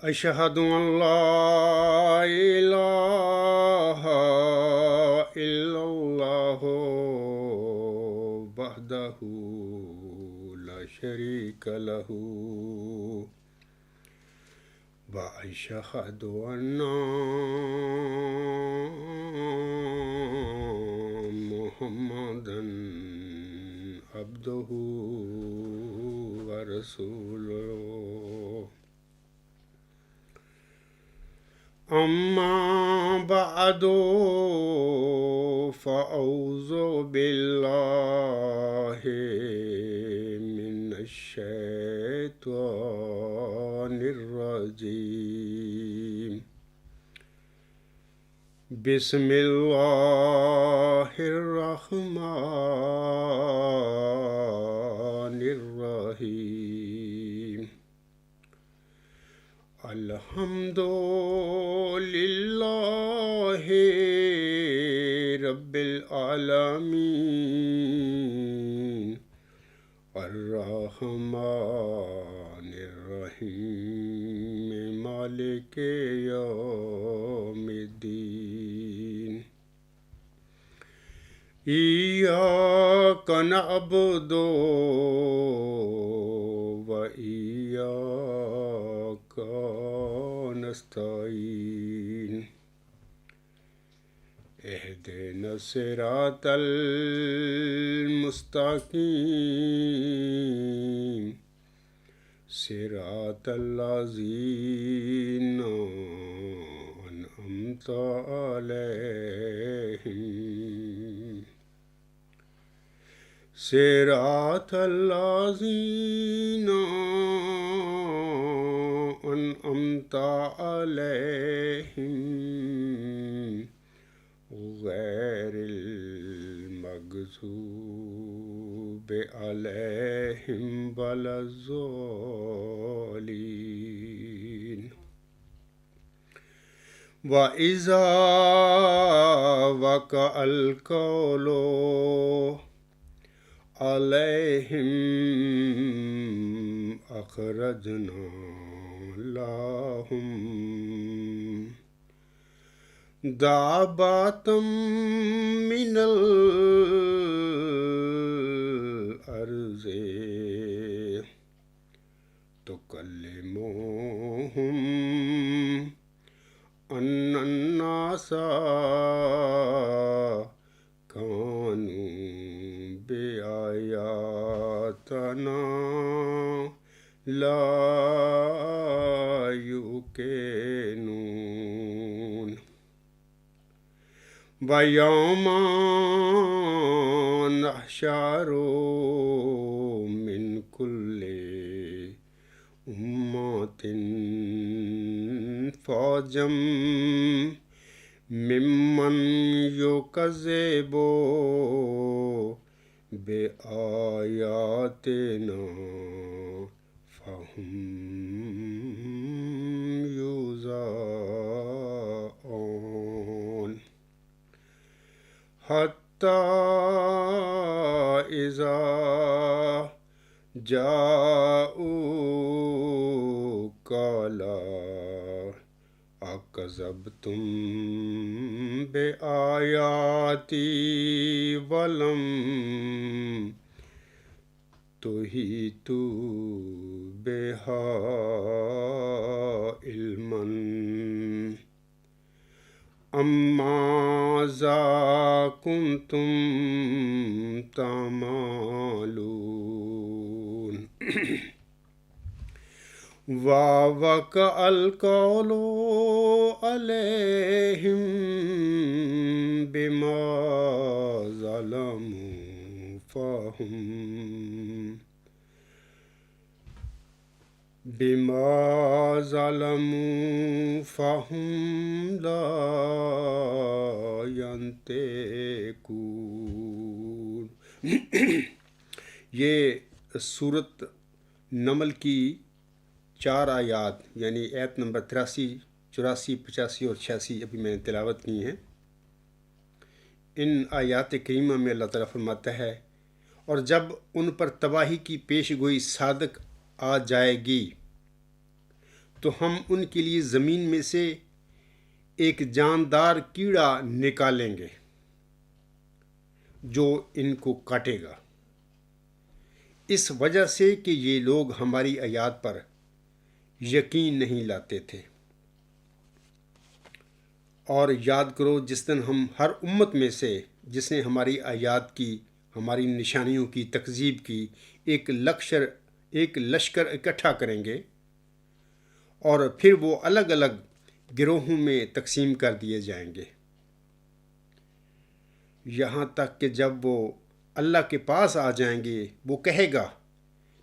أشهد أن لا إله إلا الله وحده لا شريك له وأشهد أن محمدا عبده ورسوله أما بعد فأعوذ بالله من الشيطان الرجيم بسم الله الرحمن الرحيم الحمد لله رب العالمين الرحمن الرحيم مالك يوم الدين إياك نعبد وإياك نستعين اهدنا الصراط المستقيم صراط الذين أنعمت عليهم صراط الذين أنعمت عليهم غير المغضوب عليهم ولا الضالين وإذا وقع القول عليهم أخرجنا لهم دابة من الأرض تكلمهم أن الناس كانوا بآياتنا لا يوقنون ويوم نحشر من كل أمة فوجا ممن يكذب بآياتنا فهم يوزعون حتى إذا جاءوك لا أكذبتم بآياتي ولم تحيطوا بها علما ماذا كنتم تعملون ووقع القول عليهم بما ظلموا فهم لا ينطقون. یہ سورت نمل کی 4 آیات یعنی آیت نمبر 83، 84، 85 اور 86 ابھی میں نے تلاوت کی ہیں. ان آیات کریمہ میں اللہ تعالیٰ فرماتا ہے اور جب ان پر تباہی کی پیش گوئی صادق آ جائے گی تو ہم ان کے لیے زمین میں سے ایک جاندار کیڑا نکالیں گے جو ان کو کاٹے گا، اس وجہ سے کہ یہ لوگ ہماری آیات پر یقین نہیں لاتے تھے۔ اور یاد کرو جس دن ہم ہر امت میں سے جس نے ہماری آیات کی، ہماری نشانیوں کی تکذیب کی، ایک لشکر اکٹھا کریں گے اور پھر وہ الگ الگ گروہوں میں تقسیم کر دیے جائیں گے، یہاں تک کہ جب وہ اللہ کے پاس آ جائیں گے وہ کہے گا،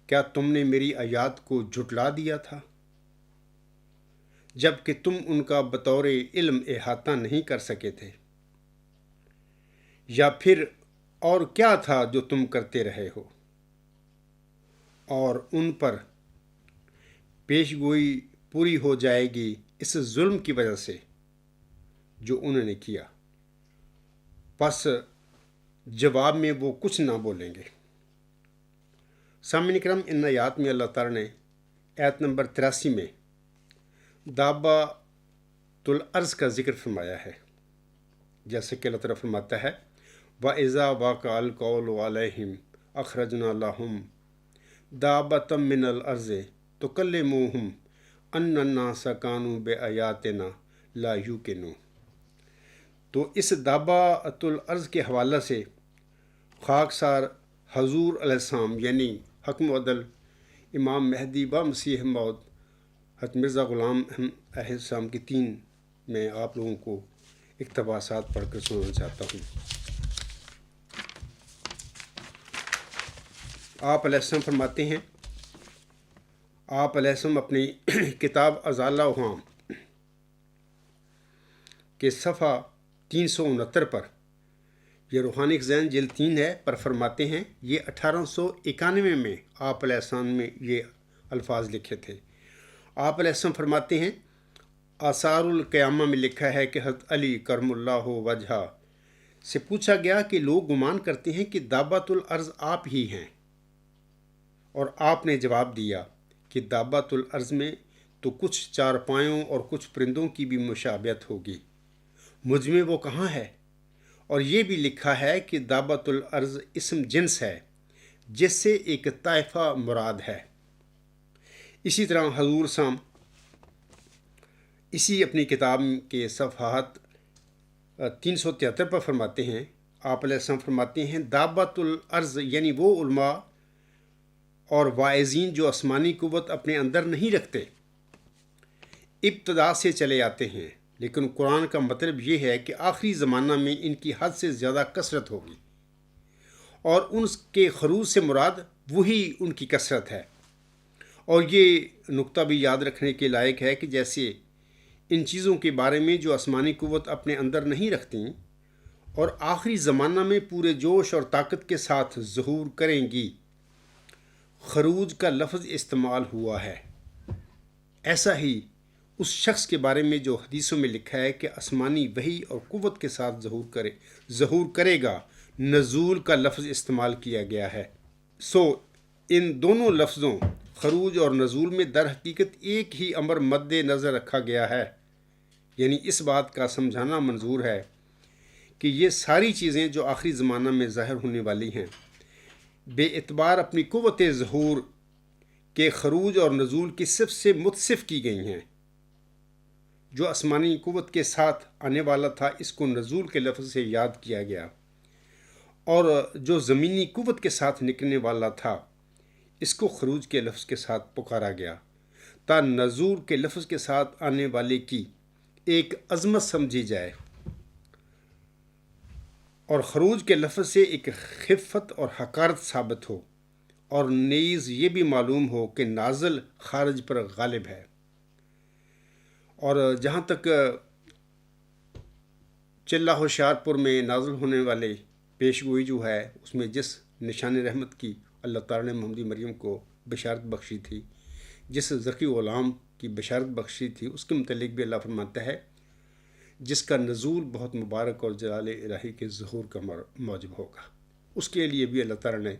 کیا تم نے میری آیات کو جھٹلا دیا تھا جب کہ تم ان کا بطور علم احاطہ نہیں کر سکے تھے؟ یا پھر اور کیا تھا جو تم کرتے رہے ہو؟ اور ان پر پیش گوئی پوری ہو جائے گی اس ظلم کی وجہ سے جو انہوں نے کیا، پس جواب میں وہ کچھ نہ بولیں گے۔ سامعین کرام، ان آیات میں اللہ تعالیٰ نے آیت نمبر 83 میں دابۃ الارض کا ذکر فرمایا ہے، جیسے کہ اللہ تعالیٰ فرماتا ہے وَإِذَا وَقَعَ الْقَوْلُ عَلَيْهِمْ أَخْرَجْنَا لَهُمْ دَابَّةً مِّنَ الْأَرْضِ تُكَلِّمُهُمْ أَنَّ النَّاسَ كَانُوا بِآيَاتِنَا لَا يُوقِنُونَ۔ تو اس دابۃ الارض کے حوالے سے خاکسار حضور علیہ السلام یعنی حکم و عدل امام مہدی با مسیح موعود حضرت مرزا غلام احمد علیہ السلام کی 3 میں آپ لوگوں کو اقتباسات پڑھ کر سنانا چاہتا ہوں۔ آپ علیہ السلام فرماتے ہیں، آپ علیہ السلام اپنی کتاب ازالہ وہام کے صفحہ 369 پر، یہ روحانی خزائن جلد 3 ہے، پر فرماتے ہیں، یہ 1891 میں آپ علیہ السلام میں یہ الفاظ لکھے تھے۔ آپ علیہ السلام فرماتے ہیں، آثار القیامہ میں لکھا ہے کہ حضرت علی کرم اللہ وجہہ سے پوچھا گیا کہ لوگ گمان کرتے ہیں کہ دابۃ الارض آپ ہی ہیں، اور آپ نے جواب دیا کہ دابۃ الارض میں تو کچھ چارپایوں اور کچھ پرندوں کی بھی مشابہت ہوگی، مجھ میں وہ کہاں ہے؟ اور یہ بھی لکھا ہے کہ دابۃ الارض اسم جنس ہے جس سے ایک طائفہ مراد ہے۔ اسی طرح حضور سام اسی اپنی کتاب کے صفحات 373 پر فرماتے ہیں، آپ علیہ السلام فرماتے ہیں، دابۃ الارض یعنی وہ علماء اور واعظین جو آسمانی قوت اپنے اندر نہیں رکھتے، ابتدا سے چلے آتے ہیں، لیکن قرآن کا مطلب یہ ہے کہ آخری زمانہ میں ان کی حد سے زیادہ کثرت ہوگی، اور ان کے خروج سے مراد وہی ان کی کثرت ہے۔ اور یہ نقطہ بھی یاد رکھنے کے لائق ہے کہ جیسے ان چیزوں کے بارے میں جو آسمانی قوت اپنے اندر نہیں رکھتی اور آخری زمانہ میں پورے جوش اور طاقت کے ساتھ ظہور کریں گی، خروج کا لفظ استعمال ہوا ہے، ایسا ہی اس شخص کے بارے میں جو حدیثوں میں لکھا ہے کہ آسمانی وحی اور قوت کے ساتھ ظہور کرے گا، نزول کا لفظ استعمال کیا گیا ہے۔ ان دونوں لفظوں خروج اور نزول میں در حقیقت ایک ہی امر مد نظر رکھا گیا ہے، یعنی اس بات کا سمجھانا منظور ہے کہ یہ ساری چیزیں جو آخری زمانہ میں ظاہر ہونے والی ہیں، بے اعتبار اپنی قوت ظہور کے خروج اور نزول کی صف سے متصف کی گئی ہیں۔ جو آسمانی قوت کے ساتھ آنے والا تھا اس کو نزول کے لفظ سے یاد کیا گیا، اور جو زمینی قوت کے ساتھ نکلنے والا تھا اس کو خروج کے لفظ کے ساتھ پکارا گیا، تا نزول کے لفظ کے ساتھ آنے والے کی ایک عظمت سمجھی جائے، اور خروج کے لفظ سے ایک خفت اور حقارت ثابت ہو، اور نیز یہ بھی معلوم ہو کہ نازل خارج پر غالب ہے۔ اور جہاں تک چلہ ہوشیارپور میں نازل ہونے والے پیش گوئی جو ہے، اس میں جس نشان رحمت کی اللہ تعالیٰ نے محمدی مریم کو بشارت بخشی تھی، جس ذکی غلام کی بشارت بخشی تھی، اس کے متعلق بھی اللہ فرماتا ہے جس کا نزول بہت مبارک اور جلال الہی کے ظہور کا موجب ہوگا، اس کے لیے بھی اللہ تعالیٰ نے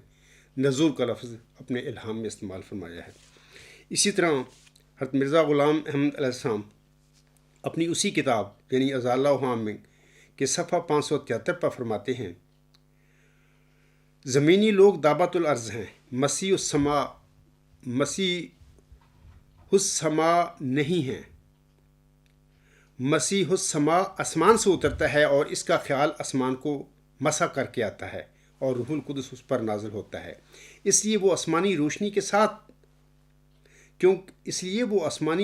نزول کا لفظ اپنے الہام میں استعمال فرمایا ہے۔ اسی طرح حضرت مرزا غلام احمد علیہ السلام اپنی اسی کتاب یعنی اضالہ وہام میں کہ صفحہ 573 پر فرماتے ہیں، زمینی لوگ دابت الارض ہیں، مسیح السما نہیں ہیں۔ مسیح السما آسمان سے اترتا ہے اور اس کا خیال آسمان کو مسح کر کے آتا ہے اور روح القدس اس پر نازل ہوتا ہے۔ اس لیے وہ آسمانی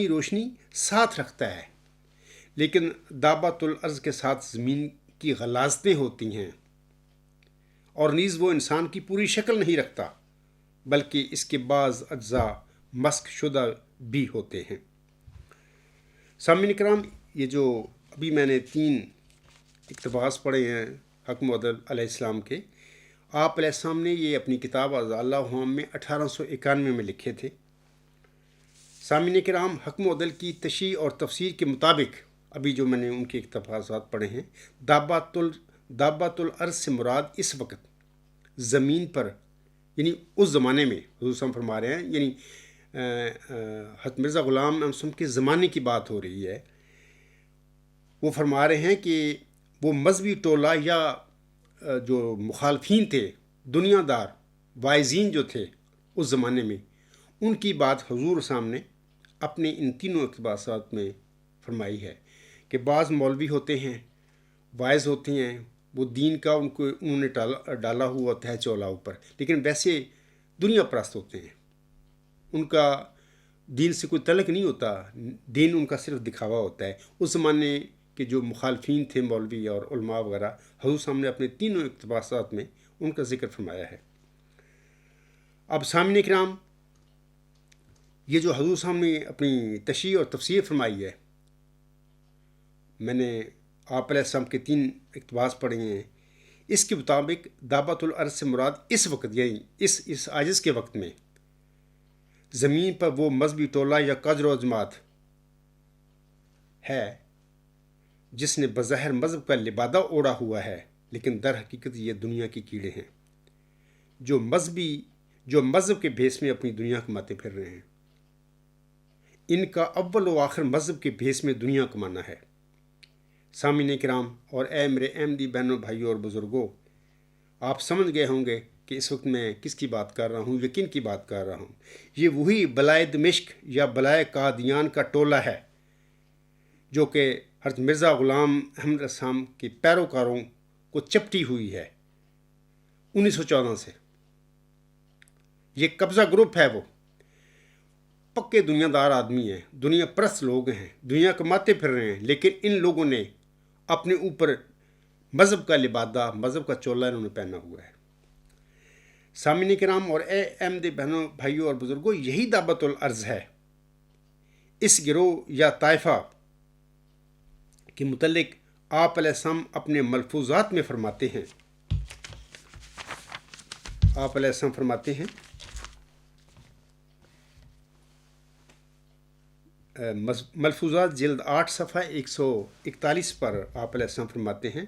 روشنی ساتھ رکھتا ہے، لیکن دابت الارض کے ساتھ زمین کی غلاظتیں ہوتی ہیں، اور نیز وہ انسان کی پوری شکل نہیں رکھتا بلکہ اس کے بعض اجزاء مسخ شدہ بھی ہوتے ہیں۔ سامعین کرام، یہ جو ابھی میں نے 3 اقتباس پڑھے ہیں حکم عدل علیہ السلام کے، آپ علیہ السلام نے یہ اپنی کتاب اضالہ وہام میں 1891 میں لکھے تھے۔ سامعین کرام، حکم عدل کی تشریح اور تفسیر کے مطابق ابھی جو میں نے ان کے اقتباسات پڑھے ہیں، دابت الارض سے مراد اس وقت زمین پر یعنی اس زمانے میں حضور صلی اللہ علیہ وسلم فرما رہے ہیں، یعنی حضرت مرزا غلام احمد کے زمانے کی بات ہو رہی ہے۔ وہ فرما رہے ہیں کہ وہ مذہبی ٹولہ یا جو مخالفین تھے، دنیا دار وائزین جو تھے اس زمانے میں، ان کی بات حضور سامنے اپنے ان 3 اقتباسات میں فرمائی ہے کہ بعض مولوی ہوتے ہیں، وائز ہوتے ہیں، وہ دین کا انہوں نے ڈالا ہوا ہوتا ہے چولا اوپر، لیکن ویسے دنیا پرست ہوتے ہیں، ان کا دین سے کوئی تعلق نہیں ہوتا، دین ان کا صرف دکھاوا ہوتا ہے۔ اس زمانے کے جو مخالفین تھے مولوی اور علماء وغیرہ، حضور صاحب نے اپنے 3 اقتباسات میں ان کا ذکر فرمایا ہے۔ اب سامعین کرام، یہ جو حضور صاحب نے اپنی تشریح اور تفسیر فرمائی ہے، میں نے آپ علیہ السلام کے 3 اقتباس پڑھے ہیں، اس کے مطابق دابت الارض سے مراد اس وقت یعنی اس عاجز کے وقت میں زمین پر وہ مذہبی ٹولہ یا قدر و جماعت ہے جس نے بظاہر مذہب کا لبادہ اوڑھا ہوا ہے، لیکن در حقیقت یہ دنیا کے کیڑے ہیں جو مذہب کے بھیس میں اپنی دنیا کماتے پھر رہے ہیں۔ ان کا اول و آخر مذہب کے بھیس میں دنیا کمانا ہے۔ سامعین کرام اور اے میرے احمدی بہنوں، بھائیوں اور بزرگوں، آپ سمجھ گئے ہوں گے کہ اس وقت میں کس کی بات کر رہا ہوں، یقین کی بات کر رہا ہوں۔ یہ وہی بلائے دمشق یا بلائے قادیان کا ٹولہ ہے جو کہ حضرت مرزا غلام احمد السلام کے پیروکاروں کو چپٹی ہوئی ہے 1914 سے۔ یہ قبضہ گروپ ہے، وہ پکے دنیا دار آدمی ہیں، دنیا پرست لوگ ہیں، دنیا کماتے پھر رہے ہیں، لیکن ان لوگوں نے اپنے اوپر مذہب کا لبادہ، مذہب کا چولہ انہوں نے پہنا ہوا ہے۔ سامعین کرام اور اے احمدی بہنوں، بھائیوں اور بزرگوں، یہی دعوت الارض ہے۔ اس گروہ یا طائفہ کے متعلق آپ علیہ السلام اپنے ملفوظات میں فرماتے ہیں، آپ علیہ السلام فرماتے ہیں، ملفوظات جلد 8 صفحہ 141 پر آپ علیہ السلام فرماتے ہیں،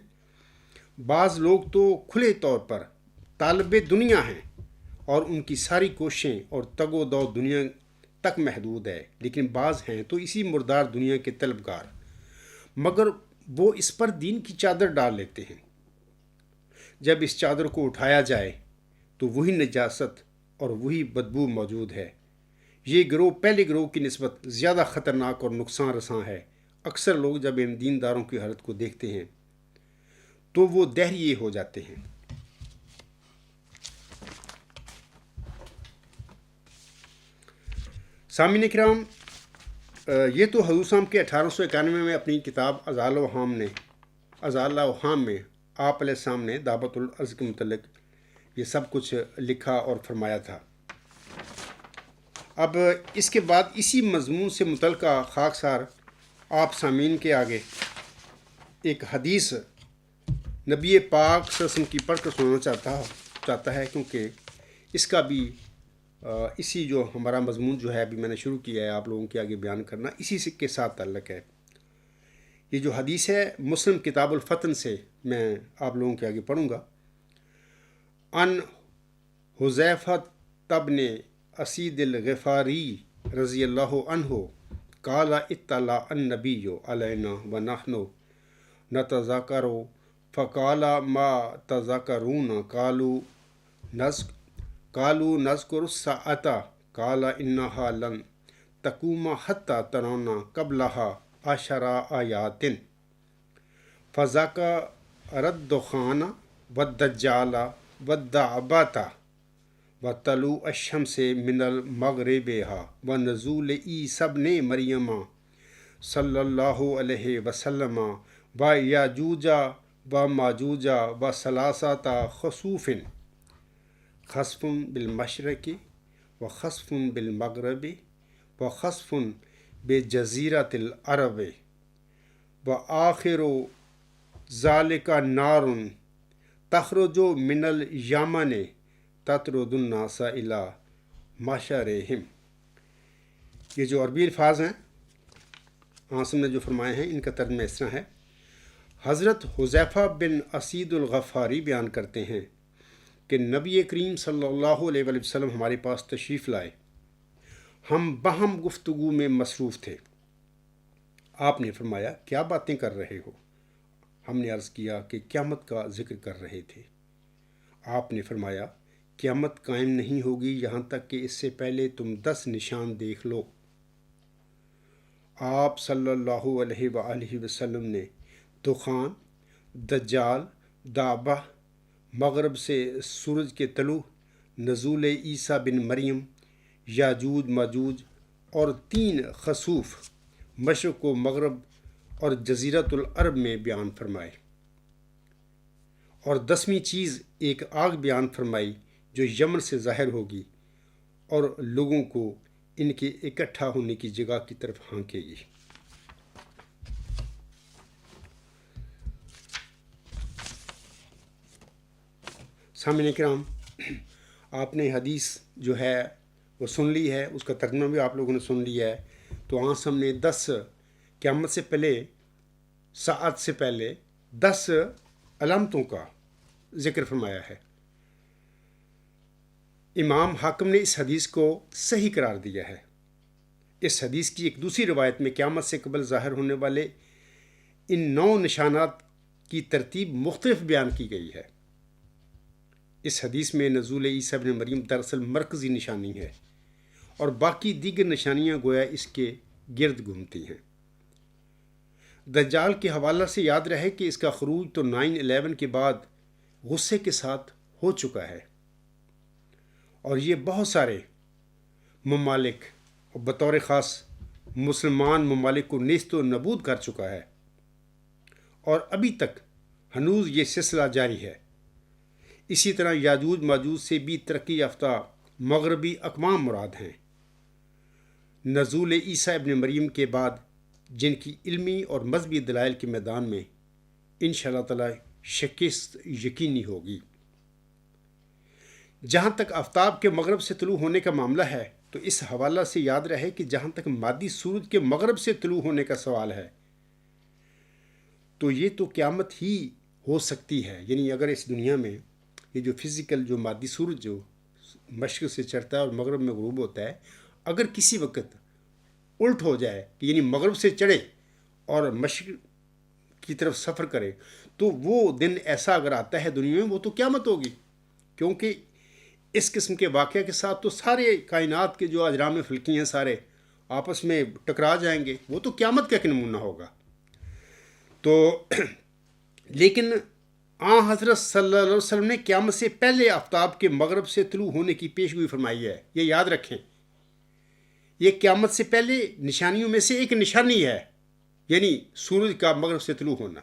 بعض لوگ تو کھلے طور پر طالب دنیا ہیں اور ان کی ساری کوششیں اور تگ و دو دنیا تک محدود ہے، لیکن بعض ہیں تو اسی مردار دنیا کے طلبگار، مگر وہ اس پر دین کی چادر ڈال لیتے ہیں۔ جب اس چادر کو اٹھایا جائے تو وہی نجاست اور وہی بدبو موجود ہے۔ یہ گروہ پہلے گروہ کی نسبت زیادہ خطرناک اور نقصان رساں ہے۔ اکثر لوگ جب ان دینداروں کی حالت کو دیکھتے ہیں تو وہ دہریے ہو جاتے ہیں۔ سامعین کرام، یہ تو حضور صاحب کے 1891 میں اپنی کتاب اضالہ وہام میں آپ علیہ السلام نے دعوت الارض کے متعلق یہ سب کچھ لکھا اور فرمایا تھا۔ اب اس کے بعد اسی مضمون سے متعلقہ خاکسار آپ سامعین کے آگے ایک حدیث نبی پاک صلی اللہ علیہ وسلم کی پڑھ کر سنانا چاہتا ہے، کیونکہ اس کا بھی اسی جو ہمارا مضمون جو ہے ابھی میں نے شروع کیا ہے آپ لوگوں کے آگے بیان کرنا، اسی کے ساتھ تعلق ہے۔ یہ جو حدیث ہے مسلم کتاب الفتن سے میں آپ لوگوں کے آگے پڑھوں گا۔ ان حذیفہ بن اسید الغفاری رضی اللہ عنہ قال اطلع النبی علینا ونحن نتذاکر فقال ما تذاکرون قالوا نذکر الساعة قال انها لن تقوم حتى ترون قبلها 10 آیات فذاکر الدخان والدجال والدعبات وطلوع الشمس من المغربها ونزول عیسی ابن مریم صلی اللہ علیہ وسلم ویاجوج وماجوج وثلاثۃ خسوف خسف بالمشرق وخسف بالمغرب وخسف بجزیرۃ العرب وآخر ذالک نار تخرج من الیمن تطرد الناس الی مشارہم۔ یہ جو عربی الفاظ ہیں عاصم نے جو فرمائے ہیں، ان کا ترجمہ اس طرح ہے۔ حضرت حذیفہ بن اسید الغفاری بیان کرتے ہیں کہ نبی کریم صلی اللہ علیہ وآلہ وسلم ہمارے پاس تشریف لائے، ہم باہم گفتگو میں مصروف تھے۔ آپ نے فرمایا کیا باتیں کر رہے ہو؟ ہم نے عرض کیا کہ قیامت کا ذکر کر رہے تھے۔ آپ نے فرمایا قیامت قائم نہیں ہوگی یہاں تک کہ اس سے پہلے تم 10 نشان دیکھ لو۔ آپ صلی اللہ علیہ وآلہ وسلم نے دخان، دجال، دعبہ، مغرب سے سورج کے طلوع، نزول عیسیٰ بن مریم، یاجوج ماجوج اور 3 خسوف مشرق و مغرب اور جزیرۃ العرب میں بیان فرمائے، اور 10ویں چیز ایک آگ بیان فرمائی جو یمن سے ظاہر ہوگی اور لوگوں کو ان کے اکٹھا ہونے کی جگہ کی طرف ہانکے گی۔ سامعین کرام، آپ نے حدیث جو ہے وہ سن لی ہے، اس کا ترجمہ بھی آپ لوگوں نے سن لیا ہے۔ تو عاصم نے 10 قیامت سے پہلے، ساعت سے پہلے 10 علامتوں کا ذکر فرمایا ہے۔ امام حاکم نے اس حدیث کو صحیح قرار دیا ہے۔ اس حدیث کی ایک دوسری روایت میں قیامت سے قبل ظاہر ہونے والے ان 9 نشانات کی ترتیب مختلف بیان کی گئی ہے۔ اس حدیث میں نزول عیسیٰ ابن مریم دراصل مرکزی نشانی ہے، اور باقی دیگر نشانیاں گویا اس کے گرد گھومتی ہیں۔ دجال کے حوالہ سے یاد رہے کہ اس کا خروج تو 9/11 کے بعد غصے کے ساتھ ہو چکا ہے، اور یہ بہت سارے ممالک اور بطور خاص مسلمان ممالک کو نیست و نابود کر چکا ہے، اور ابھی تک ہنوز یہ سلسلہ جاری ہے۔ اسی طرح یاجوج ماجوج سے بھی ترقی یافتہ مغربی اقوام مراد ہیں۔ نزول عیسیٰ ابن مریم کے بعد جن کی علمی اور مذہبی دلائل کے میدان میں انشاءاللہ تعالی شکست یقینی ہوگی۔ جہاں تک آفتاب کے مغرب سے طلوع ہونے کا معاملہ ہے، تو اس حوالہ سے یاد رہے کہ جہاں تک مادی سورج کے مغرب سے طلوع ہونے کا سوال ہے، تو یہ تو قیامت ہی ہو سکتی ہے۔ یعنی اگر اس دنیا میں یہ جو فزیکل جو مادی سورج جو مشرق سے چڑھتا ہے اور مغرب میں غروب ہوتا ہے، اگر کسی وقت الٹ ہو جائے کہ یعنی مغرب سے چڑھے اور مشرق کی طرف سفر کرے، تو وہ دن ایسا اگر آتا ہے دنیا میں، وہ تو قیامت ہوگی، کیونکہ اس قسم کے واقعہ کے ساتھ تو سارے کائنات کے جو اجرام فلکی ہیں سارے آپس میں ٹکرا جائیں گے، وہ تو قیامت کا ایک نمونہ ہوگا۔ تو لیکن حضرت صلی اللہ علیہ وسلم نے قیامت سے پہلے آفتاب کے مغرب سے طلوع ہونے کی پیشگوئی فرمائی ہے، یہ یاد رکھیں۔ یہ قیامت سے پہلے نشانیوں میں سے ایک نشانی ہے، یعنی سورج کا مغرب سے طلوع ہونا،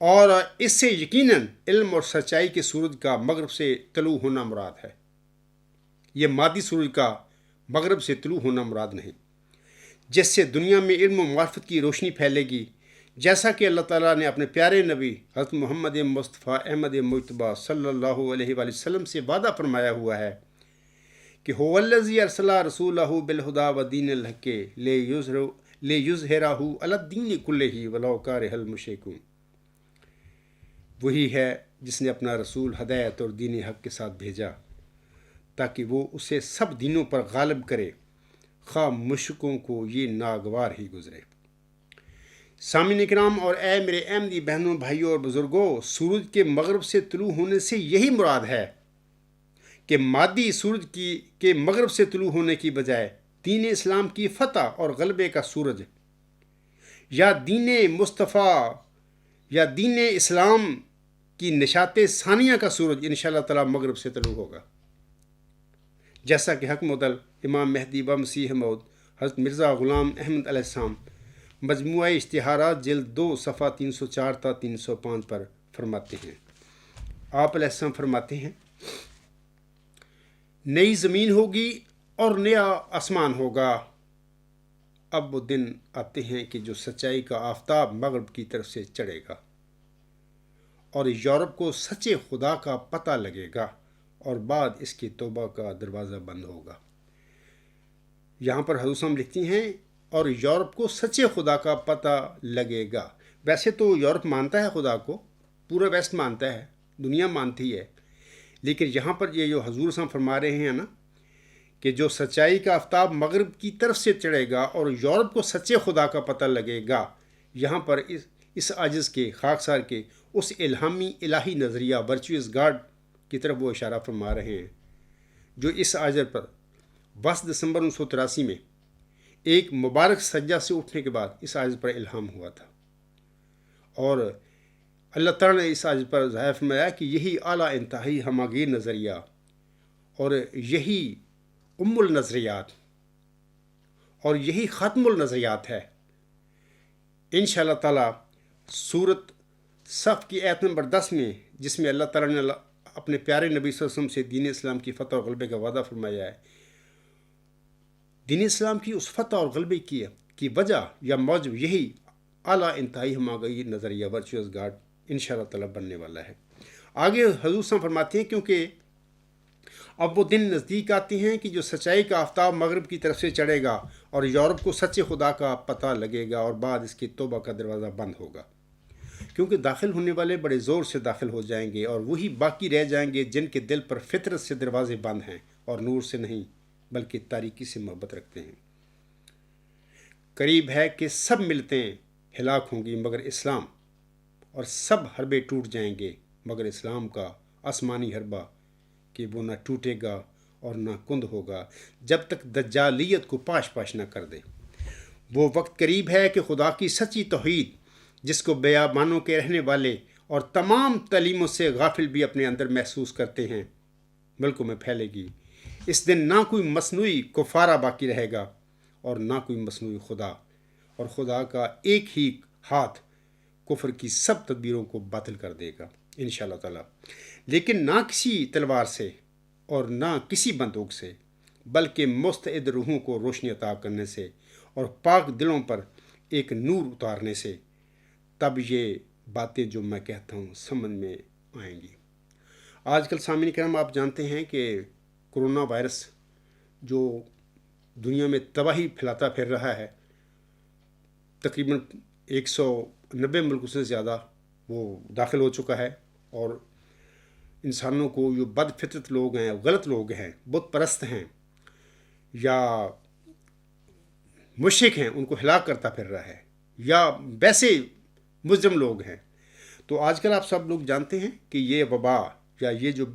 اور اس سے یقیناً علم اور سچائی کے سورج کا مغرب سے طلوع ہونا مراد ہے۔ یہ مادی سورج کا مغرب سے طلوع ہونا مراد نہیں، جس سے دنیا میں علم و معرفت کی روشنی پھیلے گی، جیسا کہ اللہ تعالیٰ نے اپنے پیارے نبی حضرت محمد مصطفیٰ احمد مجتبیٰ صلی اللہ علیہ وآلہ وسلم سے وعدہ فرمایا ہوا ہے کہ هو الذی ارسل رسولہ بالہدی ودین الحق لیظہرہ علی الدین کلہ ولو کرہ المشرکون۔ وہی ہے جس نے اپنا رسول ہدایت اور دین حق کے ساتھ بھیجا تاکہ وہ اسے سب دینوں پر غالب کرے، خواہ مشرکوں کو یہ ناگوار ہی گزرے۔ سامعین کرام اور اے میرے احمدی بہنوں، بھائیوں اور بزرگوں، سورج کے مغرب سے طلوع ہونے سے یہی مراد ہے کہ مادی سورج کے مغرب سے طلوع ہونے کی بجائے دین اسلام کی فتح اور غلبے کا سورج یا دین مصطفیٰ یا دین اسلام کی نشاط ثانیہ کا سورج انشاءاللہ تعالی مغرب سے طلوع ہوگا، جیسا کہ حق مدل امام مہدی و مسیح موعود حضرت مرزا غلام احمد علیہ السلام مجموعہ اشتہارات جلد 2 صفحہ 304 تا 305 پر فرماتے ہیں۔ آپ علیہ السلام فرماتے ہیں، نئی زمین ہوگی اور نیا آسمان ہوگا۔ اب وہ دن آتے ہیں کہ جو سچائی کا آفتاب مغرب کی طرف سے چڑھے گا اور یورپ کو سچے خدا کا پتہ لگے گا اور بعد اس کی توبہ کا دروازہ بند ہوگا۔ یہاں پر حضور صاحب لکھتی ہیں اور یورپ کو سچے خدا کا پتہ لگے گا۔ ویسے تو یورپ مانتا ہے خدا کو، پورا ویسٹ مانتا ہے، دنیا مانتی ہے، لیکن یہاں پر یہ جو حضور صاحب فرما رہے ہیں نا کہ جو سچائی کا آفتاب مغرب کی طرف سے چڑھے گا اور یورپ کو سچے خدا کا پتہ لگے گا، یہاں پر اس عاجز کے خاکسار کے اس الہامی الہی نظریہ ورچوئس گاڈ کی طرف وہ اشارہ فرما رہے ہیں جو اس عاجز پر 10 دسمبر 1983 میں ایک مبارک سجدہ سے اٹھنے کے بعد اس عاجز پر الہام ہوا تھا، اور اللہ تعالیٰ نے اس عاجز پر ظاہر فرمایا کہ یہی اعلیٰ انتہائی ہماگیر نظریہ اور یہی ام النظریات اور یہی ختم النظریات ہے۔ انشاءاللہ تعالیٰ سورت صف کی آیت نمبر 10 میں، جس میں اللہ تعالیٰ نے اپنے پیارے نبی صلی اللہ علیہ وسلم سے دین اسلام کی فتح اور غلبے کا وعدہ فرمایا ہے، دین اسلام کی اس فتح اور غلبے کی وجہ یا موجب یہی اعلیٰ انتہائی ہماگیر نظریہ ورچوئس گاڈ انشاءاللہ تعالیٰ بننے والا ہے۔ آگے حضور صلی اللہ علیہ وسلم فرماتے ہیں، کیونکہ اب وہ دن نزدیک آتے ہیں کہ جو سچائی کا آفتاب مغرب کی طرف سے چڑھے گا اور یورپ کو سچے خدا کا پتہ لگے گا اور بعد اس کی توبہ کا دروازہ بند ہوگا، کیونکہ داخل ہونے والے بڑے زور سے داخل ہو جائیں گے اور وہی باقی رہ جائیں گے جن کے دل پر فطرت سے دروازے بند ہیں اور نور سے نہیں بلکہ تاریکی سے محبت رکھتے ہیں۔ قریب ہے کہ سب ملتیں ہلاک ہوں گی مگر اسلام، اور سب حربے ٹوٹ جائیں گے مگر اسلام کا آسمانی حربہ کہ وہ نہ ٹوٹے گا اور نہ کند ہوگا جب تک دجالیت کو پاش پاش نہ کر دے۔ وہ وقت قریب ہے کہ خدا کی سچی توحید جس کو بیابانوں کے رہنے والے اور تمام تعلیموں سے غافل بھی اپنے اندر محسوس کرتے ہیں ملکوں میں پھیلے گی۔ اس دن نہ کوئی مصنوعی کفارہ باقی رہے گا اور نہ کوئی مصنوعی خدا، اور خدا کا ایک ہی ہاتھ کفر کی سب تدبیروں کو باطل کر دے گا انشاءاللہ تعالی، لیکن نہ کسی تلوار سے اور نہ کسی بندوق سے بلکہ مستعد روحوں کو روشنی عطا کرنے سے اور پاک دلوں پر ایک نور اتارنے سے، تب یہ باتیں جو میں کہتا ہوں سمجھ میں آئیں گی۔ آج کل سامعین کرام آپ جانتے ہیں کہ کرونا وائرس جو دنیا میں تباہی پھیلاتا پھر رہا ہے، تقریباً 190 ملکوں سے زیادہ وہ داخل ہو چکا ہے، اور انسانوں کو جو بد فطرت لوگ ہیں، غلط لوگ ہیں، بت پرست ہیں یا مشرک ہیں، ان کو ہلاک کرتا پھر رہا ہے، یا ویسے مجرم لوگ ہیں۔ تو آج کل آپ سب لوگ جانتے ہیں کہ یہ وبا یا یہ جو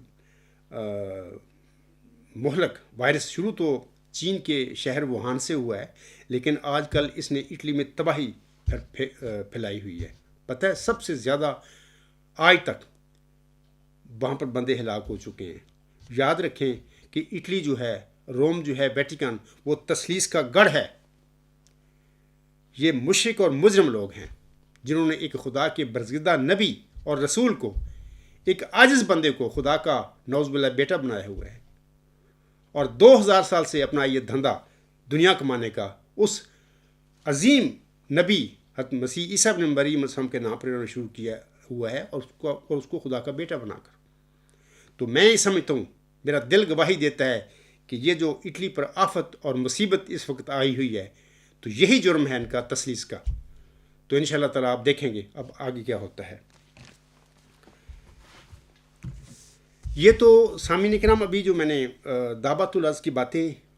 مہلک وائرس شروع تو چین کے شہر ووہان سے ہوا ہے، لیکن آج کل اس نے اٹلی میں تباہی پھیلائی ہوئی ہے۔ پتہ ہے سب سے زیادہ آج تک وہاں پر بندے ہلاک ہو چکے ہیں۔ یاد رکھیں کہ اٹلی جو ہے، روم جو ہے، ویٹیکن، وہ تثلیث کا گڑھ ہے۔ یہ مشرک اور مجرم لوگ ہیں جنہوں نے ایک خدا کے برگزیدہ نبی اور رسول کو، ایک عاجز بندے کو خدا کا نعوذ باللہ بیٹا بنایا ہوا ہے، اور 2000 سال سے اپنا یہ دھندا دنیا کمانے کا اس عظیم نبی حضرت مسیح عیسیٰ ابن مریم علیہ السلام کے نام پر انہوں نے شروع کیا ہوا ہے، اور اس کو خدا کا بیٹا بنا کر۔ تو میں یہ سمجھتا ہوں، میرا دل گواہی دیتا ہے کہ یہ جو اٹلی پر آفت اور مصیبت اس وقت آئی ہوئی ہے، تو یہی جرم ہے ان کا تثلیث کا۔ تو انشاءاللہ تعالیٰ آپ دیکھیں گے اب آگے کیا ہوتا ہے۔ یہ تو سامعین کرام ابھی جو میں نے دعوت العرض کی باتیں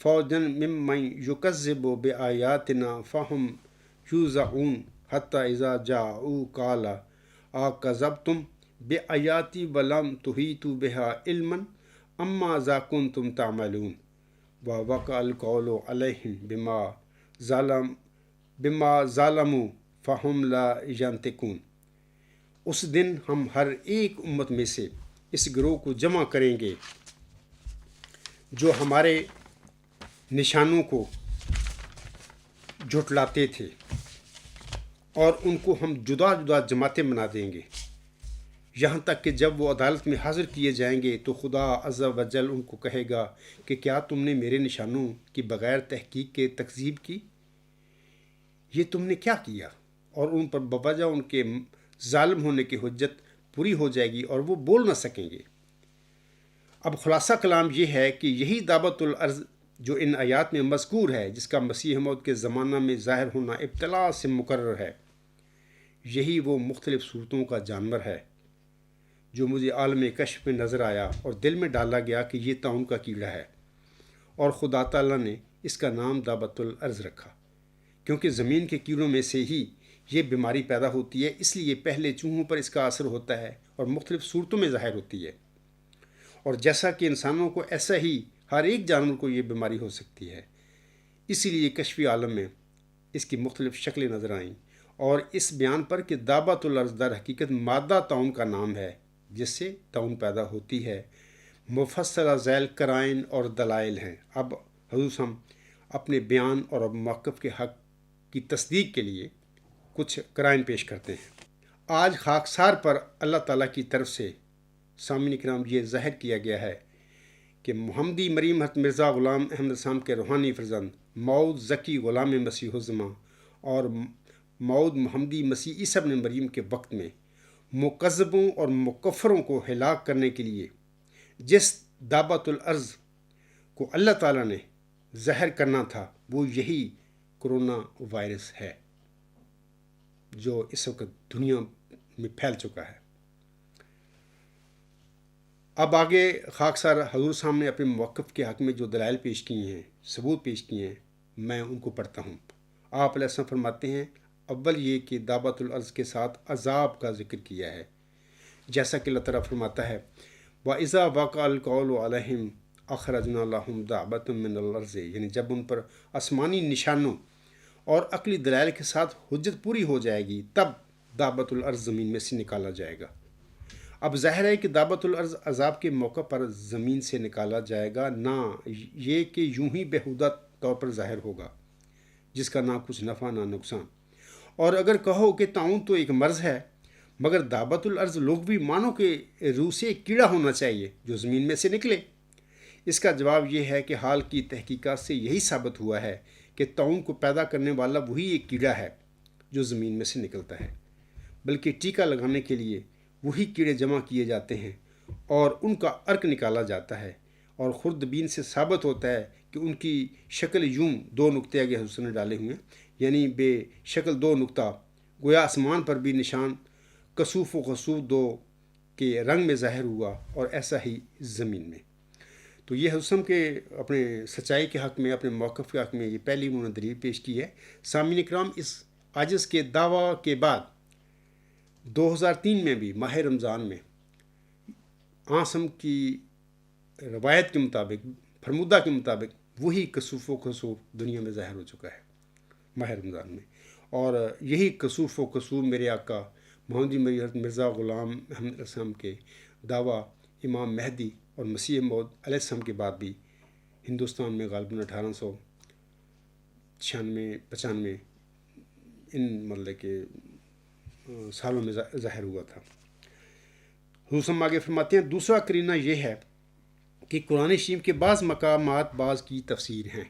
فوجن ممن یکذب بآیاتنا فہم یوزعون حتی اذا جاؤوا قال آکذبتم بآیاتی ولم تحیطوا بها علما اما ذا کنتم تعملون ووقع القول علیہم بما ظلموا فہم لا ینطقون۔ اس دن ہم ہر ایک امت میں سے اس گروہ کو جمع کریں گے جو ہمارے نشانوں کو جھٹلاتے تھے، اور ان کو ہم جدا جدا جماعتیں بنا دیں گے، یہاں تک کہ جب وہ عدالت میں حاضر کیے جائیں گے تو خدا عز و جل ان کو کہے گا کہ کیا تم نے میرے نشانوں کی بغیر تحقیق کے تکذیب کی؟ یہ تم نے کیا کیا؟ اور ان پر بوجہ ان کے ظالم ہونے کی حجت پوری ہو جائے گی اور وہ بول نہ سکیں گے۔ اب خلاصہ کلام یہ ہے کہ یہی دعوت الارض جو ان آیات میں مذکور ہے، جس کا مسیح موعود کے زمانہ میں ظاہر ہونا ابتلا سے مقرر ہے، یہی وہ مختلف صورتوں کا جانور ہے جو مجھے عالم کشف میں نظر آیا اور دل میں ڈالا گیا کہ یہ طاعون کا کیڑا ہے، اور خدا تعالیٰ نے اس کا نام دعوت الارض رکھا کیونکہ زمین کے کیڑوں میں سے ہی یہ بیماری پیدا ہوتی ہے، اس لیے پہلے چوہوں پر اس کا اثر ہوتا ہے اور مختلف صورتوں میں ظاہر ہوتی ہے، اور جیسا کہ انسانوں کو ایسا ہی ہر ایک جانور کو یہ بیماری ہو سکتی ہے۔ اسی لیے کشفی عالم میں اس کی مختلف شکلیں نظر آئیں، اور اس بیان پر کہ دعوت الارض در حقیقت مادہ طاعون کا نام ہے جس سے طاعون پیدا ہوتی ہے، مفصلہ ذیل قرائن اور دلائل ہیں۔ اب حضور ہم اپنے بیان اور موقف کے حق کی تصدیق کے لیے کچھ قرائن پیش کرتے ہیں۔ آج خاکسار پر اللہ تعالیٰ کی طرف سے سامعین کرام یہ ظاہر کیا گیا ہے کہ محمدی مریم حضرت مرزا غلام احمد السلام کے روحانی فرزند موعود ذکی غلام مسیح الزماں اور موعود محمدی مسیح عیسیٰ ابن مریم کے وقت میں مکذبوں اور مکفروں کو ہلاک کرنے کے لیے جس دعوت الارض کو اللہ تعالیٰ نے ظاہر کرنا تھا وہ یہی کرونا وائرس ہے جو اس وقت دنیا میں پھیل چکا ہے۔ اب آگے خاکسار حضور صاحب نے اپنے موقف کے حق میں جو دلائل پیش کیے ہیں، ثبوت پیش کیے ہیں، میں ان کو پڑھتا ہوں۔ آپ علیہ السلام فرماتے ہیں، اول یہ کہ دعوت الارض کے ساتھ عذاب کا ذکر کیا ہے، جیسا کہ اللہ تعالیٰ فرماتا ہے وَإِذَا وَقَعَ الْقَوْلُ عَلَيْهِمْ أَخْرَجْنَا لَهُمْ دَابَّةً مِّنَ الْأَرْضِ، یعنی جب ان پر آسمانی نشانوں اور عقلی دلائل کے ساتھ حجت پوری ہو جائے گی تب دعوت الارض زمین میں سے نکالا جائے گا۔ اب ظاہر ہے کہ دعوت الارض عذاب کے موقع پر زمین سے نکالا جائے گا، نہ یہ کہ یوں ہی بیہودہ طور پر ظاہر ہوگا جس کا نہ کچھ نفع نہ نقصان۔ اور اگر کہو کہ طاعون تو ایک مرض ہے، مگر دعوت الارض لغوی معنوں کے روح سے ایک کیڑا ہونا چاہیے جو زمین میں سے نکلے، اس کا جواب یہ ہے کہ حال کی تحقیقات سے یہی ثابت ہوا ہے کہ طاعون کو پیدا کرنے والا وہی ایک کیڑا ہے جو زمین میں سے نکلتا ہے، بلکہ ٹیکہ لگانے کے لیے وہی کیڑے جمع کیے جاتے ہیں اور ان کا عرق نکالا جاتا ہے، اور خوردبین سے ثابت ہوتا ہے کہ ان کی شکل یوں دو نقطے آگے حضور نے ڈالے ہوئے ہیں، یعنی بے شکل دو نقطہ، گویا آسمان پر بھی نشان کسوف و خسوف دو کے رنگ میں ظاہر ہوا، اور ایسا ہی زمین میں۔ تو یہ حضور کے اپنے سچائی کے حق میں، اپنے موقف کے حق میں یہ پہلی انہوں نے دلیل پیش کی ہے۔ سامعین اکرام، اس عاجز کے دعویٰ کے بعد 2003 میں بھی ماہ رمضان میں آسم کی روایت کے مطابق، فرمودہ کے مطابق، وہی کسوف و خسوف دنیا میں ظاہر ہو چکا ہے ماہ رمضان میں، اور یہی کسوف و خسوف میرے آقا محمدی حضرت مرزا غلام احمد السلام کے دعویٰ امام مہدی اور مسیح موعود علیہ السلام کے بعد بھی ہندوستان میں غالباً 1896-95 ان مطلب کہ سالوں میں ظاہر ہوا تھا۔ حضور آگے فرماتے ہیں، دوسرا قرینہ یہ ہے کہ قرآن شریف کے بعض مقامات بعض کی تفسیر ہیں،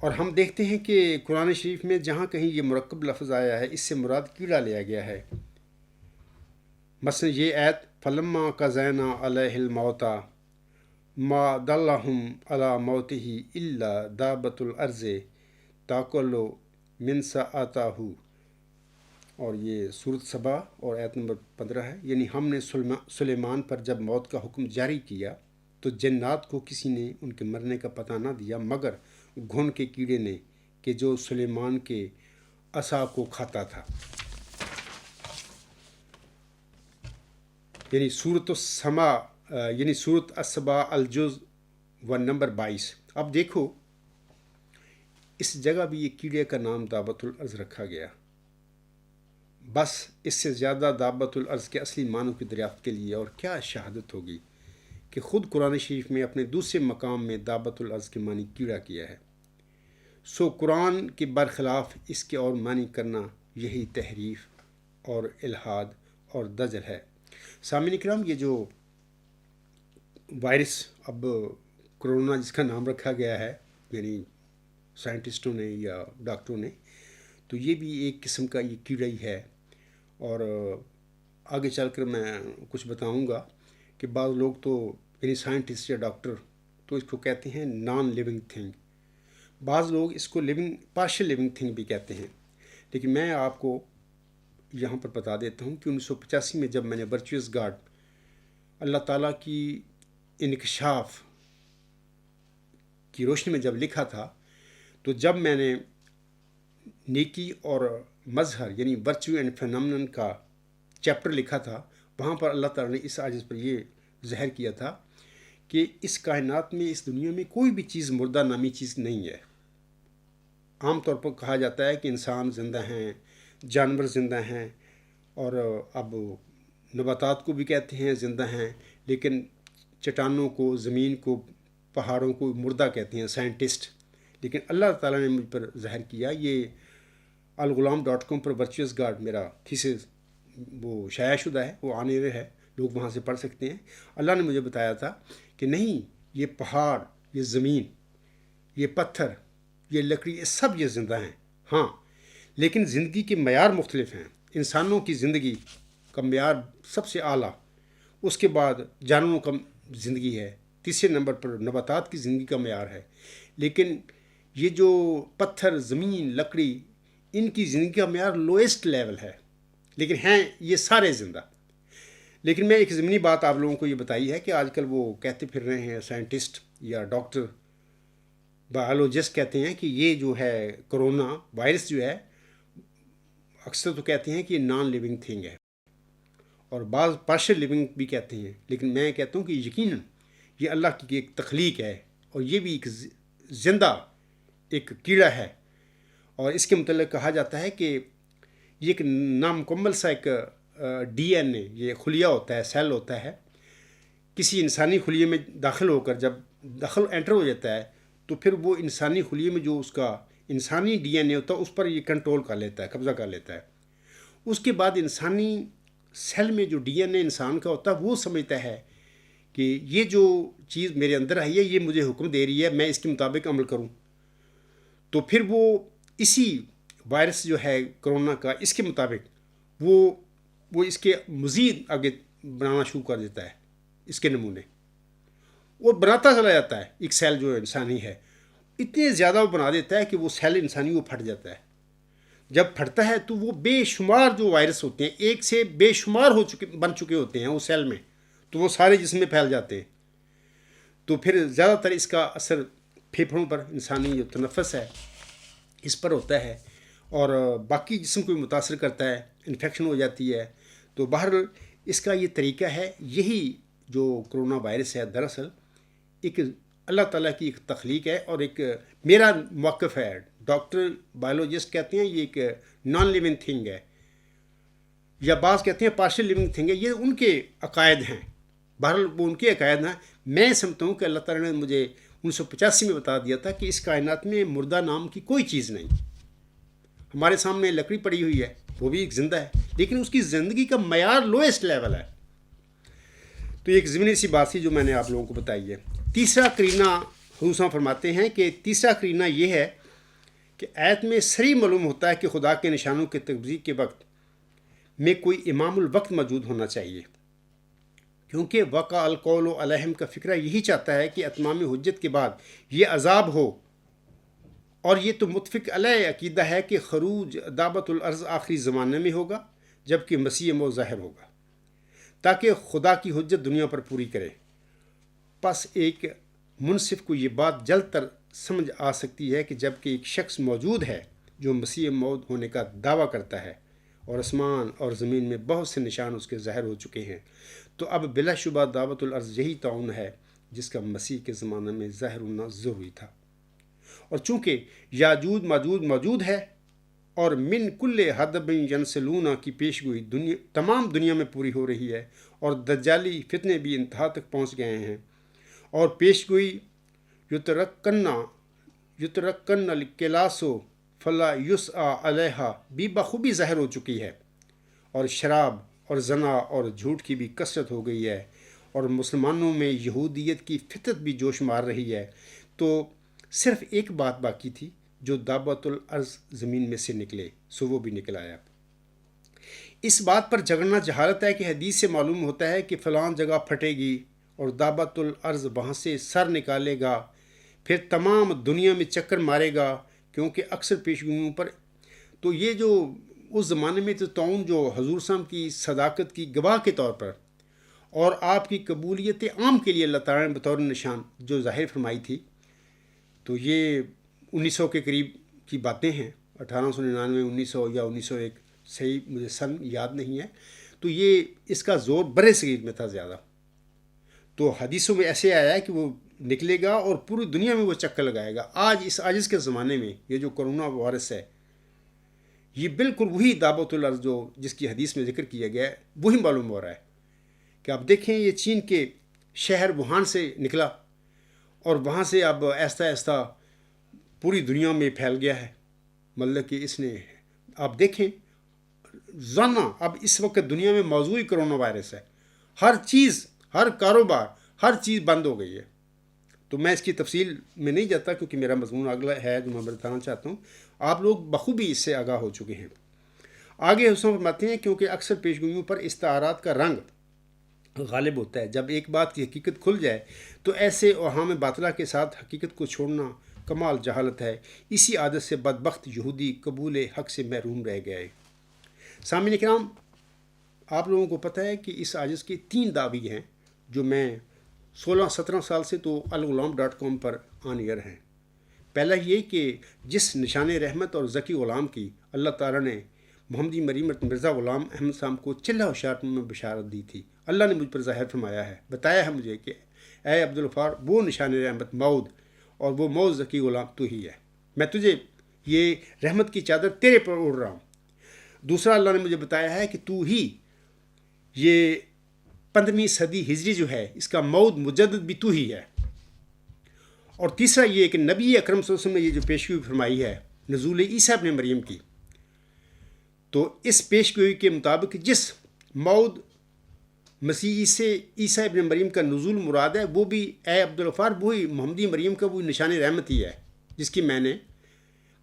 اور ہم دیکھتے ہیں کہ قرآن شریف میں جہاں کہیں یہ مرکب لفظ آیا ہے اس سے مراد کیڑا لیا گیا ہے۔ مثلا یہ آیت فلما قضینا علیہ الموت ما دلہم علی موتہ الا دابۃ الارض تاکل من سأتہ، اور یہ سورۃ سبا اور آیت نمبر 15 ہے، یعنی ہم نے سلیمان پر جب موت کا حکم جاری کیا تو جنات کو کسی نے ان کے مرنے کا پتہ نہ دیا مگر گھن کے کیڑے نے کہ جو سلیمان کے عصا کو کھاتا تھا. یعنی صورت السما یعنی صورت السبا الجز و نمبر 22. اب دیکھو اس جگہ بھی یہ کیڑے کا نام دابت الارض رکھا گیا. بس اس سے زیادہ دابت الارض کے اصلی معنوں کی دریافت کے لیے اور کیا شہادت ہوگی کہ خود قرآن شریف میں اپنے دوسرے مقام میں دابت الارض کے معنی کیڑا کیا ہے. سو قرآن کے برخلاف اس کے اور معنی کرنا یہی تحریف اور الحاد اور دجل ہے. سامعین کرام، یہ جو وائرس اب کرونا جس کا نام رکھا گیا ہے یعنی سائنٹسٹوں نے یا ڈاکٹروں نے، تو یہ بھی ایک قسم کا یہ کیڑا ہی ہے. اور آگے چل کر میں کچھ بتاؤں گا کہ بعض لوگ تو یعنی سائنٹسٹ یا ڈاکٹر تو اس کو کہتے ہیں نان لیونگ تھنگ، بعض لوگ اس کو پارشل لیونگ تھنگ بھی کہتے ہیں. لیکن میں آپ کو یہاں پر بتا دیتا ہوں کہ 1985 میں جب میں نے ورچوئس گاڈ اللہ تعالیٰ کی انکشاف کی روشنی میں جب لکھا تھا، تو جب میں نے نیکی اور مظہر یعنی ورچو اینڈ فینامنن کا چیپٹر لکھا تھا، وہاں پر اللہ تعالیٰ نے اس عاجز پر یہ ظاہر کیا تھا کہ اس کائنات میں اس دنیا میں کوئی بھی چیز مردہ نامی چیز نہیں ہے. عام طور پر کہا جاتا ہے کہ انسان زندہ ہیں، جانور زندہ ہیں، اور اب نباتات کو بھی کہتے ہیں زندہ ہیں، لیکن چٹانوں کو، زمین کو، پہاڑوں کو مردہ کہتے ہیں سائنٹسٹ. لیکن اللہ تعالیٰ نے مجھ پر ظاہر کیا، یہ الغلام.com پر ورچوئس گاڈ میرا تھیسس وہ شائع شدہ ہے، وہ آنے رہے ہے، لوگ وہاں سے پڑھ سکتے ہیں. اللہ نے مجھے بتایا تھا کہ نہیں، یہ پہاڑ، یہ زمین، یہ پتھر، یہ لکڑی، یہ سب یہ زندہ ہیں. ہاں، لیکن زندگی کے معیار مختلف ہیں. انسانوں کی زندگی کا معیار سب سے اعلیٰ، اس کے بعد جانوروں کا زندگی ہے، تیسرے نمبر پر نباتات کی زندگی کا معیار ہے. لیکن یہ جو پتھر، زمین، لکڑی، ان کی زندگی کا معیار لوئسٹ لیول ہے، لیکن ہیں یہ سارے زندہ. لیکن میں ایک ضمنی بات آپ لوگوں کو یہ بتائی ہے کہ آج کل وہ کہتے پھر رہے ہیں سائنٹسٹ یا ڈاکٹر بایولوجسٹ کہتے ہیں کہ یہ جو ہے کرونا وائرس جو ہے، اکثر تو کہتے ہیں کہ یہ نان لیونگ تھنگ ہے، اور بعض پارشل لیونگ بھی کہتے ہیں. لیکن میں کہتا ہوں کہ یقیناً یہ اللہ کی ایک تخلیق ہے، اور یہ بھی ایک زندہ ایک کیڑا ہے. اور اس کے متعلق کہا جاتا ہے کہ یہ ایک نامکمل سا ایک ڈی این اے، یہ خلیہ ہوتا ہے، سیل ہوتا ہے، کسی انسانی خلیے میں داخل ہو کر جب انٹر ہو جاتا ہے تو پھر وہ انسانی خلیے میں جو اس کا انسانی ڈی این اے ہوتا ہے اس پر یہ کنٹرول کر لیتا ہے، قبضہ کر لیتا ہے. اس کے بعد انسانی سیل میں جو ڈی این اے انسان کا ہوتا ہے وہ سمجھتا ہے کہ یہ جو چیز میرے اندر آئی ہے یہ مجھے حکم دے رہی ہے، میں اس کے مطابق عمل کروں. تو پھر وہ اسی وائرس جو ہے کرونا کا، اس کے مطابق وہ اس کے مزید آگے بنانا شروع کر دیتا ہے. اس کے نمونے وہ بناتا چلا جاتا ہے. ایک سیل جو انسانی ہے اتنے زیادہ وہ بنا دیتا ہے کہ وہ سیل انسانی وہ پھٹ جاتا ہے. جب پھٹتا ہے تو وہ بے شمار جو وائرس ہوتے ہیں، ایک سے بے شمار بن چکے ہوتے ہیں اس سیل میں، تو وہ سارے جسم میں پھیل جاتے ہیں. تو پھر زیادہ تر اس کا اثر پھیپھڑوں پر، انسانی جو تنفس ہے اس پر ہوتا ہے، اور باقی جسم کو بھی متاثر کرتا ہے، انفیکشن ہو جاتی ہے. تو بہرحال اس کا یہ طریقہ ہے. یہی جو کرونا وائرس ہے دراصل ایک اللہ تعالیٰ کی ایک تخلیق ہے، اور ایک میرا موقف ہے. ڈاکٹر بایولوجسٹ کہتے ہیں یہ ایک نان لیونگ تھنگ ہے، یا بعض کہتے ہیں پارشل لیونگ تھنگ ہے. یہ ان کے عقائد ہیں، بہرحال وہ ان کے عقائد ہیں. میں سمجھتا ہوں کہ اللہ تعالیٰ نے مجھے 1985 میں بتا دیا تھا کہ اس کائنات میں مردہ نام کی کوئی چیز نہیں. ہمارے سامنے لکڑی پڑی ہوئی ہے، وہ بھی ایک زندہ ہے، لیکن اس کی زندگی کا معیار لوئسٹ لیول ہے. تو یہ ایک ضمنی سی بات تھی جو میں نے آپ لوگوں کو بتائی ہے. تیسرا قرینہ حضور صلی اللہ علیہ وسلم فرماتے ہیں کہ تیسرا قرینہ یہ ہے کہ آیت میں صریح معلوم ہوتا ہے کہ خدا کے نشانوں کے تجزیے کے وقت میں کوئی امام الوقت موجود ہونا چاہیے، کیونکہ وقع القول علیہم کا فکرہ یہی چاہتا ہے کہ اتمام حجت کے بعد یہ عذاب ہو. اور یہ تو متفق علیہ عقیدہ ہے کہ خروج دابت الارض آخری زمانے میں ہوگا جبکہ مسیح موعود ظاہر ہوگا تاکہ خدا کی حجت دنیا پر پوری کرے. پس ایک منصف کو یہ بات جلد تر سمجھ آ سکتی ہے کہ جب کہ ایک شخص موجود ہے جو مسیح موعود ہونے کا دعویٰ کرتا ہے اور آسمان اور زمین میں بہت سے نشان اس کے ظاہر ہو چکے ہیں، تو اب بلا شبہ دعوت الارض یہی تعاون ہے جس کا مسیح کے زمانے میں ظاہر ہونا ضروری تھا۔ اور چونکہ یاجوج ماجوج موجود ہے اور من کل حدب ینسلون کی پیشگوئی تمام دنیا میں پوری ہو رہی ہے، اور دجالی فتنے بھی انتہا تک پہنچ گئے ہیں، اور پیشگوئی یترکن الکلاسو فلا یسعى علیہا بھی بخوبی ظاہر ہو چکی ہے، اور شراب اور زنا اور جھوٹ کی بھی کثرت ہو گئی ہے، اور مسلمانوں میں یہودیت کی فطرت بھی جوش مار رہی ہے۔ تو صرف ایک بات باقی تھی جو دعوت الارض زمین میں سے نکلے، سو وہ بھی نکل آیا۔ اس بات پر جھگڑنا جہالت ہے کہ حدیث سے معلوم ہوتا ہے کہ فلاں جگہ پھٹے گی اور دعوت الارض وہاں سے سر نکالے گا، پھر تمام دنیا میں چکر مارے گا، کیونکہ اکثر پیشگوئیوں پر تو یہ جو اس زمانے میں تو تعاون جو حضور صاحب کی صداقت کی گواہ کے طور پر اور آپ کی قبولیت عام کے لیے اللہ تعالیٰ نے بطور نشان جو ظاہر فرمائی تھی، تو یہ 1900 کے قریب کی باتیں ہیں، 1899 1900 یا 1901، صحیح مجھے سن یاد نہیں ہے۔ تو یہ اس کا زور برِ صغیر میں تھا زیادہ، تو حدیثوں میں ایسے آیا ہے کہ وہ نکلے گا اور پوری دنیا میں وہ چکر لگائے گا۔ آج اس عاجز کے زمانے میں یہ جو کرونا وائرس ہے، یہ بالکل وہی دعوت الارض جو جس کی حدیث میں ذکر کیا گیا ہے وہی معلوم ہو رہا ہے کہ آپ دیکھیں یہ چین کے شہر ووہان سے نکلا اور وہاں سے اب آہستہ آہستہ پوری دنیا میں پھیل گیا ہے۔ مطلب کہ اس نے آپ دیکھیں روزانہ اب اس وقت دنیا میں موضوع ہی کرونا وائرس ہے، ہر چیز، ہر کاروبار، ہر چیز بند ہو گئی ہے۔ تو میں اس کی تفصیل میں نہیں جاتا کیونکہ میرا مضمون اگلا ہے جو میں بتانا چاہتا ہوں، آپ لوگ بخوبی اس سے آگاہ ہو چکے ہیں۔ آگے حسن فرماتے ہیں کیونکہ اکثر پیشگوئیوں پر استعارات کا رنگ غالب ہوتا ہے، جب ایک بات کی حقیقت کھل جائے تو ایسے اوہام باطلہ کے ساتھ حقیقت کو چھوڑنا کمال جہالت ہے۔ اسی عادت سے بدبخت یہودی قبول حق سے محروم رہ گئے۔ سامعین کرام، آپ لوگوں کو پتہ ہے کہ اس عاجز کے 3 دعوی ہیں جو میں 16-17 سال سے تو الغلام.com پر آن ایئر ہیں۔ پہلا یہ کہ جس نشان رحمت اور ذکی غلام کی اللہ تعالیٰ نے محمدی مریم مرزا غلام احمد صاحب کو چلہ ہوشیارپور میں بشارت دی تھی، اللہ نے مجھ پر ظاہر فرمایا ہے، بتایا ہے مجھے کہ اے عبدالغفار، وہ نشان رحمت موعود اور وہ موعود ذکی غلام تو ہی ہے، میں تجھے یہ رحمت کی چادر تیرے پر اوڑھ رہا ہوں۔ دوسرا اللہ نے مجھے بتایا ہے کہ تو ہی یہ 15ویں صدی ہجری جو ہے اس کا موعود مجدد بھی تو ہی ہے۔ اور تیسرا یہ کہ نبی اکرم صلی اللہ علیہ وسلم نے یہ جو پیشگوئی فرمائی ہے نزول عیسیٰ ابن مریم کی، تو اس پیشگوئی کے مطابق جس موعود مسیح عیسیٰ ابن مریم کا نزول مراد ہے وہ بھی اے عبدالغفار وہی محمدی مریم کا وہی نشان رحمت ہی ہے جس کی میں نے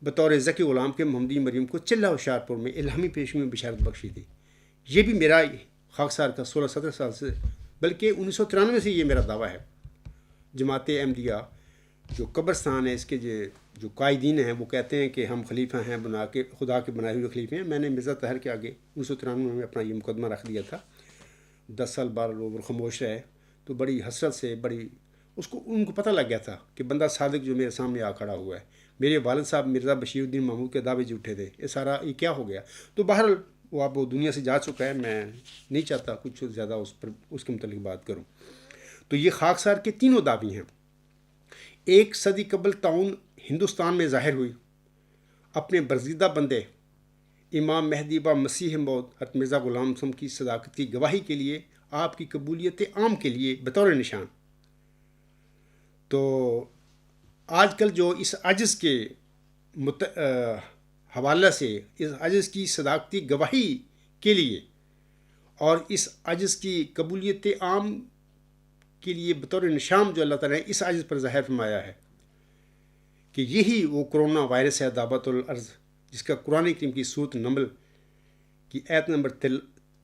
بطور ذکی غلام کے محمدی مریم کو چلہ ہوشیارپور میں الہامی پیشگوئی میں بشارت بخشی تھی۔ یہ بھی میرا خاکسار کا 16-17 سال سے بلکہ 1993 سے یہ میرا دعویٰ ہے۔ جماعت احمدیہ جو قبرستان ہے اس کے جو قائدین ہیں وہ کہتے ہیں کہ ہم خلیفہ ہیں بنا کے خدا کے بنائے ہوئے خلیفے ہیں۔ میں نے مرزا طاہر کے آگے 1993 میں اپنا یہ مقدمہ رکھ دیا تھا، 10 سال بعد وہ خاموش رہے، تو بڑی حسرت سے ان کو پتہ لگ گیا تھا کہ بندہ صادق جو میرے سامنے آ کھڑا ہوا ہے۔ میرے والد صاحب مرزا بشیر الدین محمود کے دعوے جھوٹے تھے، یہ کیا ہو گیا؟ تو بہرحال وہ اب وہ دنیا سے جا چکا ہے، میں نہیں چاہتا کچھ زیادہ اس کے متعلق بات کروں۔ تو یہ خاکسار کے 3 دعوی ہیں۔ 1 صدی قبل تعاون ہندوستان میں ظاہر ہوئی، اپنے برگزیدہ بندے امام مہدی و مسیح موعود حضرت مرزا غلام صاحب کی صداقت کی گواہی کے لیے، آپ کی قبولیت عام کے لیے بطور نشان۔ تو آج کل جو اس عجز کے حوالہ سے اس عجز کی صداقتی گواہی کے لیے اور اس عجز کی قبولیت عام کے لیے بطور نشان جو اللہ تعالیٰ نے اس عجز پر ظاہر فرمایا ہے کہ یہی وہ کرونا وائرس ہے دعوت الارض، جس کا قرآن کریم کی سورۃ نمل کی آیت نمبر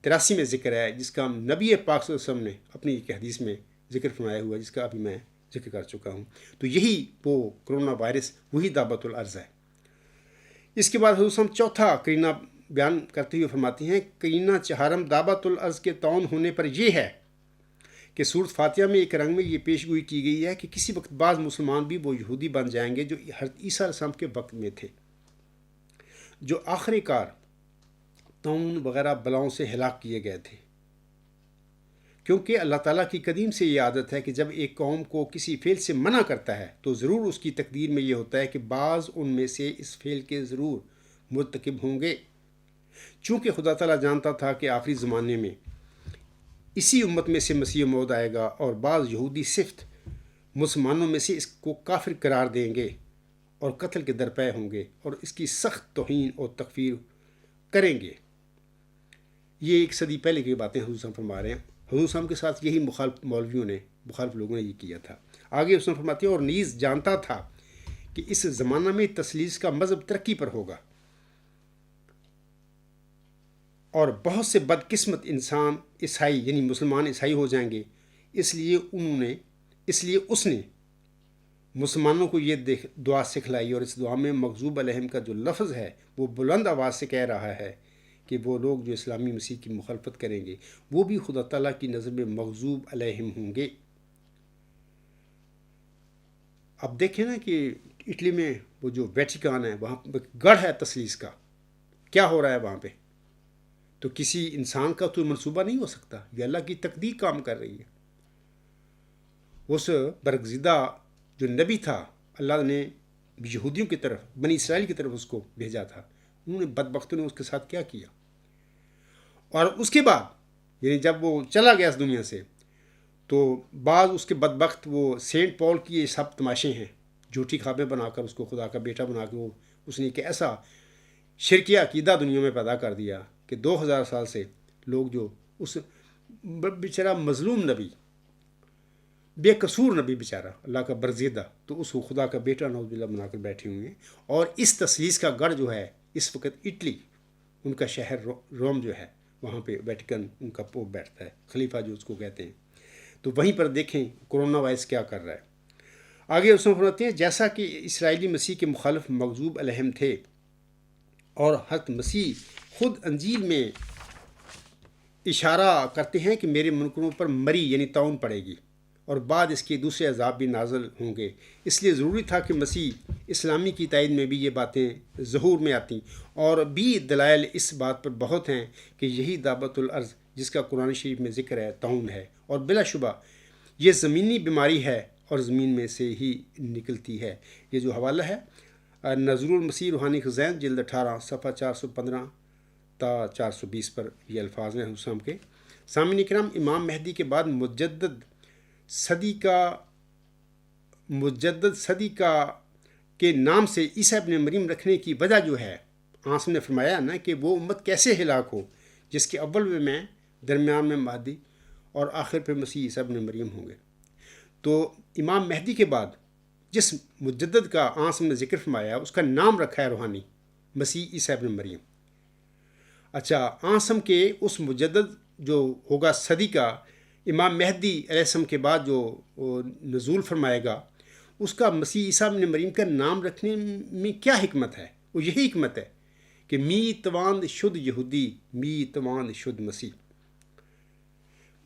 83 میں ذکر ہے، جس کا نبی پاک صلی اللہ علیہ وسلم نے اپنی ایک حدیث میں ذکر فرمایا ہوا ہے، جس کا ابھی میں ذکر کر چکا ہوں۔ تو یہی وہ کرونا وائرس وہی دعوت الارض ہے۔ اس کے بعد حضور صلی اللہ علیہ وسلم چوتھا قرینہ بیان کرتے ہوئے فرماتی ہیں، قرینہ چہارم دعوت الارض کے تعاون ہونے پر یہ ہے کہ سورۃ فاتحہ میں ایک رنگ میں یہ پیش گوئی کی گئی ہے کہ کسی وقت بعض مسلمان بھی وہ یہودی بن جائیں گے جو حضرت عیسیٰ علیہ السلام کے وقت میں تھے، جو آخری کار طاعون وغیرہ بلاؤں سے ہلاک کیے گئے تھے، کیونکہ اللہ تعالیٰ کی قدیم سے یہ عادت ہے کہ جب ایک قوم کو کسی فعل سے منع کرتا ہے تو ضرور اس کی تقدیر میں یہ ہوتا ہے کہ بعض ان میں سے اس فعل کے ضرور مرتکب ہوں گے۔ چونکہ خدا تعالیٰ جانتا تھا کہ آخری زمانے میں اسی امت میں سے مسیح موعود آئے گا اور بعض یہودی صفت مسلمانوں میں سے اس کو کافر قرار دیں گے اور قتل کے درپے ہوں گے اور اس کی سخت توہین اور تکفیر کریں گے۔ یہ ایک صدی پہلے کی باتیں حضور صلی اللہ علیہ وسلم فرما رہے ہیں۔ حضور صلی اللہ علیہ وسلم کے ساتھ یہی مخالف لوگوں نے یہ کیا تھا۔ آگے اس نے فرماتے ہیں اور نیز جانتا تھا کہ اس زمانہ میں تثلیث کا مذہب ترقی پر ہوگا اور بہت سے بدقسمت انسان عیسائی یعنی مسلمان عیسائی ہو جائیں گے، اس لیے اس نے مسلمانوں کو یہ دعا سکھلائی، اور اس دعا میں مغضوب علیہم کا جو لفظ ہے وہ بلند آواز سے کہہ رہا ہے کہ وہ لوگ جو اسلامی مسیح کی مخالفت کریں گے وہ بھی خدا تعالیٰ کی نظر میں مغضوب علیہم ہوں گے۔ اب دیکھیں نا کہ اٹلی میں وہ جو ویٹیکان ہے وہاں گڑھ ہے تثلیث کا، کیا ہو رہا ہے وہاں پہ؟ تو کسی انسان کا تو منصوبہ نہیں ہو سکتا، یہ اللہ کی تقدیر کام کر رہی ہے۔ اس برگزیدہ جو نبی تھا اللہ نے یہودیوں کی طرف، بنی اسرائیل کی طرف اس کو بھیجا تھا، انہوں نے بدبختوں نے اس کے ساتھ کیا کیا، اور اس کے بعد یعنی جب وہ چلا گیا اس دنیا سے تو بعض اس کے بدبخت وہ سینٹ پال کی یہ سب تماشے ہیں، جھوٹی خوابیں بنا کر اس کو خدا کا بیٹا بنا کے اس نے ایک ایسا شرکیہ عقیدہ دنیا میں پیدا کر دیا کہ 2000 سال سے لوگ جو اس بیچارہ مظلوم نبی، بے قصور نبی بیچارہ اللہ کا برزیدہ، تو اس کو خدا کا بیٹا نعوذ باللہ بنا کر بیٹھے ہوئے ہیں۔ اور اس تثلیث کا گڑھ جو ہے اس وقت اٹلی، ان کا شہر روم جو ہے، وہاں پہ ویٹیکن ان کا پوپ بیٹھتا ہے، خلیفہ جو اس کو کہتے ہیں۔ تو وہیں پر دیکھیں کرونا وائرس کیا کر رہا ہے۔ آگے اس میں فرماتے ہیں جیسا کہ اسرائیلی مسیح کے مخالف مغضوب علیہم تھے اور حضرت مسیح خود انجیل میں اشارہ کرتے ہیں کہ میرے منکروں پر مری یعنی طاعون پڑے گی اور بعد اس کے دوسرے عذاب بھی نازل ہوں گے، اس لیے ضروری تھا کہ مسیح اسلامی کی تائید میں بھی یہ باتیں ظہور میں آتیں، اور بھی دلائل اس بات پر بہت ہیں کہ یہی دعوت الارض جس کا قرآن شریف میں ذکر ہے طاعون ہے، اور بلا شبہ یہ زمینی بیماری ہے اور زمین میں سے ہی نکلتی ہے۔ یہ جو حوالہ ہے نظر المسیح روحانی خزائن جلد 18 صفحہ 415 تا 420 پر یہ الفاظ ہیں حسام کے۔ سامعین کرام، امام مہدی کے بعد مجدد صدی کا کے نام سے عیسیٰ ابن مریم رکھنے کی وجہ جو ہے، آنسم نے فرمایا نا کہ وہ امت کیسے ہلاک ہو جس کے اول میں درمیان میں مہدی اور آخر پہ مسیح عیسیٰ ابن مریم ہوں گے۔ تو امام مہدی کے بعد جس مجدد کا آنسم نے ذکر فرمایا اس کا نام رکھا ہے روحانی مسیح عیسیٰ ابن مریم۔ اچھا، آنسم کے اس مجدد جو ہوگا صدی کا، امام مہدی علیہ السلام کے بعد جو نزول فرمائے گا، اس کا مسیح عیسیٰ ابن مریم کا نام رکھنے میں کیا حکمت ہے؟ وہ یہی حکمت ہے کہ می تواند شد یہودی می تواند شد مسیح۔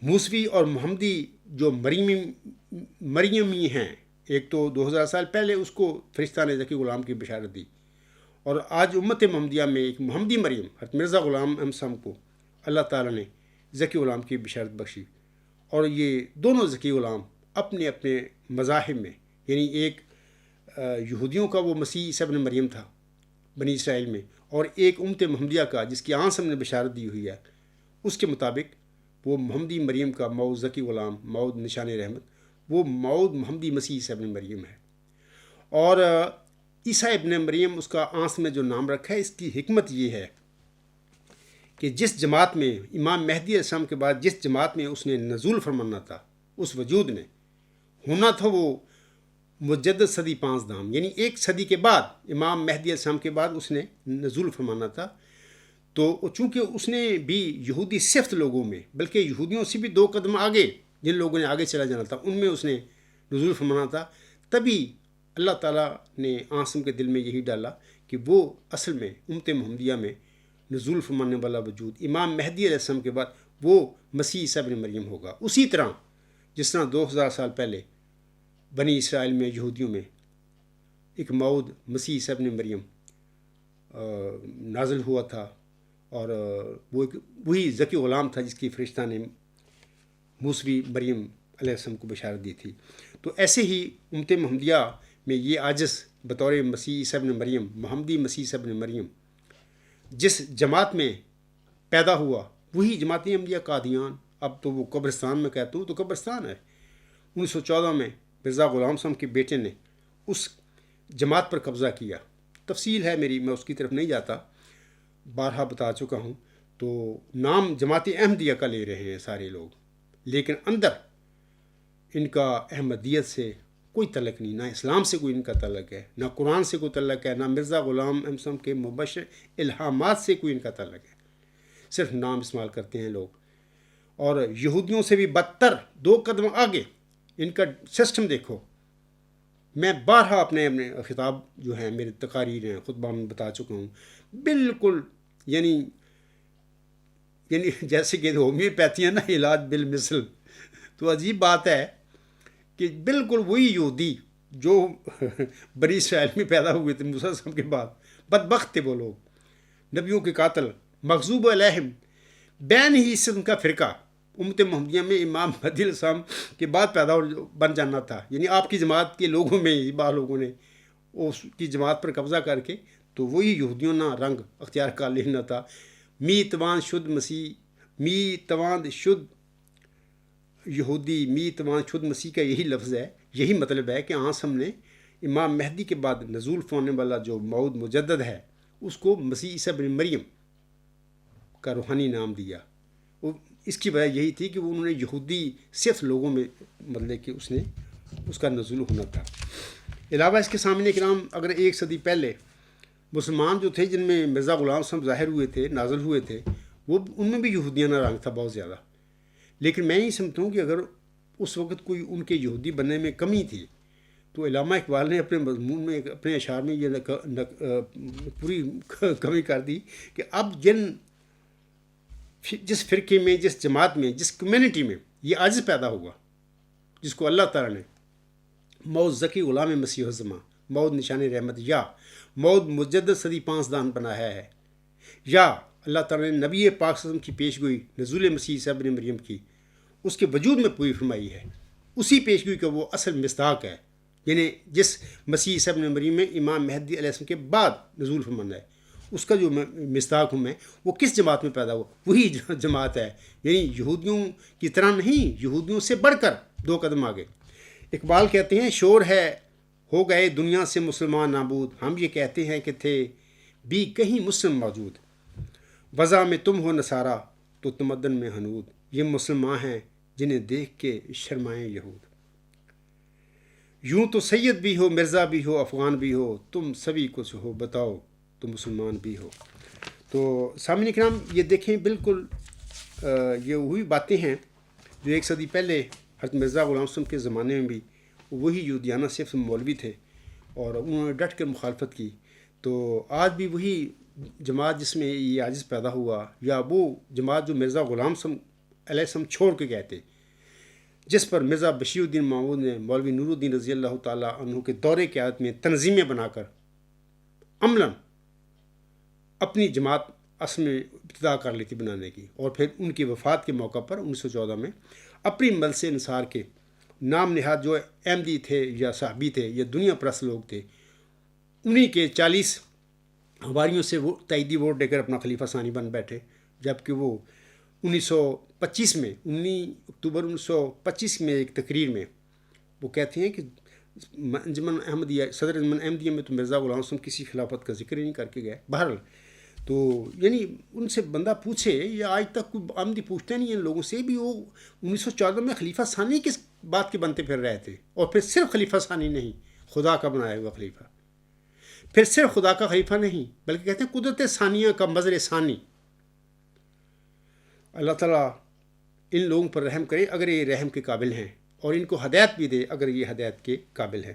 موسوی اور محمدی جو مریمی ہیں، ایک تو 2000 سال پہلے اس کو فرشتہ نے ذکی غلام کی بشارت دی، اور آج امت محمدیہ میں ایک محمدی مریم حضرت مرزا غلام احمد صاحب کو اللہ تعالیٰ نے ذکی غلام کی بشارت بخشی، اور یہ دونوں ذکی غلام اپنے اپنے مذاہب میں، یعنی ایک یہودیوں کا وہ مسیح عیسیٰ ابن مریم تھا بنی اسرائیل میں، اور ایک امت محمدیہ کا جس کی آنسم نے بشارت دی ہوئی ہے، اس کے مطابق وہ محمدی مریم کا مؤعود ذکی غلام، مؤعود نشان رحمت، وہ مؤعود محمدی مسیح عیسیٰ ابن مریم ہے۔ اور عیسیٰ ابن مریم اس کا آنس میں جو نام رکھا ہے، اس کی حکمت یہ ہے کہ جس جماعت میں امام مہدی علیہ السلام کے بعد جس جماعت میں اس نے نزول فرمانا تھا، اس وجود نے ہونا تھا، وہ مجدد صدی 5 دام، یعنی ایک صدی کے بعد امام مہدی علیہ السلام کے بعد اس نے نزول فرمانا تھا۔ تو چونکہ اس نے بھی یہودی صفت لوگوں میں، بلکہ یہودیوں سے بھی 2 قدم آگے جن لوگوں نے آگے چلا جانا تھا، ان میں اس نے نزول فرمانا تھا، تبھی اللہ تعالیٰ نے آنسم کے دل میں یہی ڈالا کہ وہ اصل میں امت محمدیہ میں نزول فرمانے والا وجود امام مہدی علیہ السلام کے بعد وہ مسیح عیسیٰ ابن مریم ہوگا۔ اسی طرح جس طرح 2000 سال پہلے بنی اسرائیل میں یہودیوں میں ایک موعود مسیح عیسی ابن مریم نازل ہوا تھا، اور وہ وہی ذکی غلام تھا جس کی فرشتہ نے موسوی مریم علیہ السلام کو بشارت دی تھی۔ تو ایسے ہی امت محمدیہ میں یہ عاجز بطور مسیح عیسی ابن مریم، محمدی مسیح عیسی ابن مریم جس جماعت میں پیدا ہوا، وہی جماعت احمدیہ قادیان، اب تو وہ قبرستان میں کہتا ہوں تو قبرستان ہے۔ 1914 میں مرزا غلام صاحب کے بیٹے نے اس جماعت پر قبضہ کیا۔ تفصیل ہے میری، میں اس کی طرف نہیں جاتا، بارہا بتا چکا ہوں۔ تو نام جماعت احمدیہ کا لے رہے ہیں سارے لوگ، لیکن اندر ان کا احمدیت سے کوئی تعلق نہیں، نہ اسلام سے کوئی ان کا تعلق ہے، نہ قرآن سے کوئی تعلق ہے، نہ مرزا غلام احمد صاحب کے مبشر الہامات سے کوئی ان کا تعلق ہے۔ صرف نام استعمال کرتے ہیں لوگ، اور یہودیوں سے بھی بدتر 2 قدم آگے ان کا سسٹم دیکھو۔ میں بارہا اپنے خطاب جو ہیں، میرے تقاریر ہیں، خطبہ میں بتا چکا ہوں، بالکل یعنی جیسے کہ ہومیوپیتھیاں نا علاج بالمثل، تو عجیب بات ہے کہ بالکل وہی یہودی جو بنی اسرائیل میں پیدا ہوئے تھے موسیٰ صاحب کے بعد، بدبخت تھے وہ لوگ، نبیوں کے قاتل، مغضوب علیہم، بین ہی سے ان کا فرقہ امت محمدیہ میں امام مہدی علیہ السلام کے بعد پیدا بن جانا تھا۔ یعنی آپ کی جماعت کے لوگوں میں ہی بعض لوگوں نے اس کی جماعت پر قبضہ کر کے تو وہی یہودیوں نہ رنگ اختیار کر لینا تھا۔ می توان شد مسیح، می توان شد یہودی، می توان شد مسیح کا یہی لفظ ہے، یہی مطلب ہے کہ ہم نے امام مہدی کے بعد نزول ہونے والا جو موعود مجدد ہے اس کو مسیح عیسی ابن مریم کا روحانی نام دیا۔ اس کی وجہ یہی تھی کہ انہوں نے یہودی صرف لوگوں میں مطلب کہ اس کا نزول ہونا تھا۔ علاوہ اس کے سامنے کرام اگر 1 صدی پہلے مسلمان جو تھے جن میں مرزا غلام صاحب ظاہر ہوئے تھے، نازل ہوئے تھے، وہ ان میں بھی یہودیانہ رنگ تھا بہت زیادہ، لیکن میں یہ سمجھتا ہوں کہ اگر اس وقت کوئی ان کے یہودی بننے میں کمی تھی تو علامہ اقبال نے اپنے مضمون میں اپنے اشعار میں یہ پوری کمی کر دی کہ اب جس فرقے میں، جس جماعت میں، جس کمیونٹی میں یہ عاجز پیدا ہوا، جس کو اللہ تعالیٰ نے موعود ذکی غلام مسیح الزماں، موعود نشان رحمت یا موعود مجدد صدی 5 دان بنایا ہے، یا اللہ تعالیٰ نے نبی پاک صلی اللہ علیہ وسلم کی پیشگوئی نزول مسیح عیسی ابن مریم کی اس کے وجود میں پوری فرمائی ہے، اسی پیشگوئی کا وہ اصل مصداق ہے، یعنی جس مسیح عیسی ابن مریم میں امام مہدی علیہ السلام کے بعد نزول فرمانا ہے، اس کا جو مصداق ہوں میں، وہ کس جماعت میں پیدا ہوا؟ وہی جماعت ہے، یعنی یہودیوں کی طرح نہیں، یہودیوں سے بڑھ کر 2 قدم آگے۔ اقبال کہتے ہیں شور ہے ہو گئے دنیا سے مسلمان نابود، ہم یہ کہتے ہیں کہ تھے بھی کہیں مسلم موجود، وضع میں تم ہو نصارہ تو تمدن میں ہنود، یہ مسلمان ہیں جنہیں دیکھ کے شرمائیں یہود، یوں تو سید بھی ہو، مرزا بھی ہو، افغان بھی ہو، تم سبھی کچھ ہو، بتاؤ تو مسلمان بھی ہو۔ تو سامعین کرام یہ دیکھیں، بالکل یہ وہی باتیں ہیں جو 1 صدی پہلے حضرت مرزا غلام صاحب کے زمانے میں بھی وہی یہودیانہ صرف مولوی تھے اور انہوں نے ڈٹ کر مخالفت کی۔ تو آج بھی وہی جماعت جس میں یہ عاجز پیدا ہوا، یا وہ جماعت جو مرزا غلام صاحب علیہ السلام چھوڑ کے گئے تھے، جس پر مرزا بشیر الدین محمود نے مولوی نور الدین رضی اللہ تعالیٰ عنہ کے دور قیادت میں تنظیمیں بنا کر عملاً اپنی جماعت اصل میں ابتدا کر لی تھی بنانے کی، اور پھر ان کی وفات کے موقع پر 1914 میں اپنی مجلس انصار کے نام نہاد جو احمدی تھے یا صحابی تھے یا دنیا پرست لوگ تھے، انہی کے 40 حواریوں سے وہ تائیدی ووٹ دے کر اپنا خلیفہ ثانی بن بیٹھے، جبکہ وہ 1925 میں 19 اکتوبر 1925 میں ایک تقریر میں وہ کہتے ہیں کہ انجمن احمدیہ، صدر انجمن احمدیہ میں تو مرزا غلام صاحب کسی خلافت کا ذکر ہی نہیں کر کے گئے۔ بہرحال تو یعنی ان سے بندہ پوچھے، یا آج تک کوئی احمدی پوچھتے نہیں ان لوگوں سے بھی، وہ 1914 میں خلیفہ ثانی کس بات کے بنتے پھر رہے تھے، اور پھر صرف خلیفہ ثانی نہیں، خدا کا بنایا ہوا خلیفہ، پھر صرف خدا کا خلیفہ نہیں بلکہ کہتے ہیں قدرت ثانیہ کا مظہر ثانی۔ اللہ تعالیٰ ان لوگوں پر رحم کرے اگر یہ رحم کے قابل ہیں، اور ان کو ہدایت بھی دے اگر یہ ہدایت کے قابل ہیں۔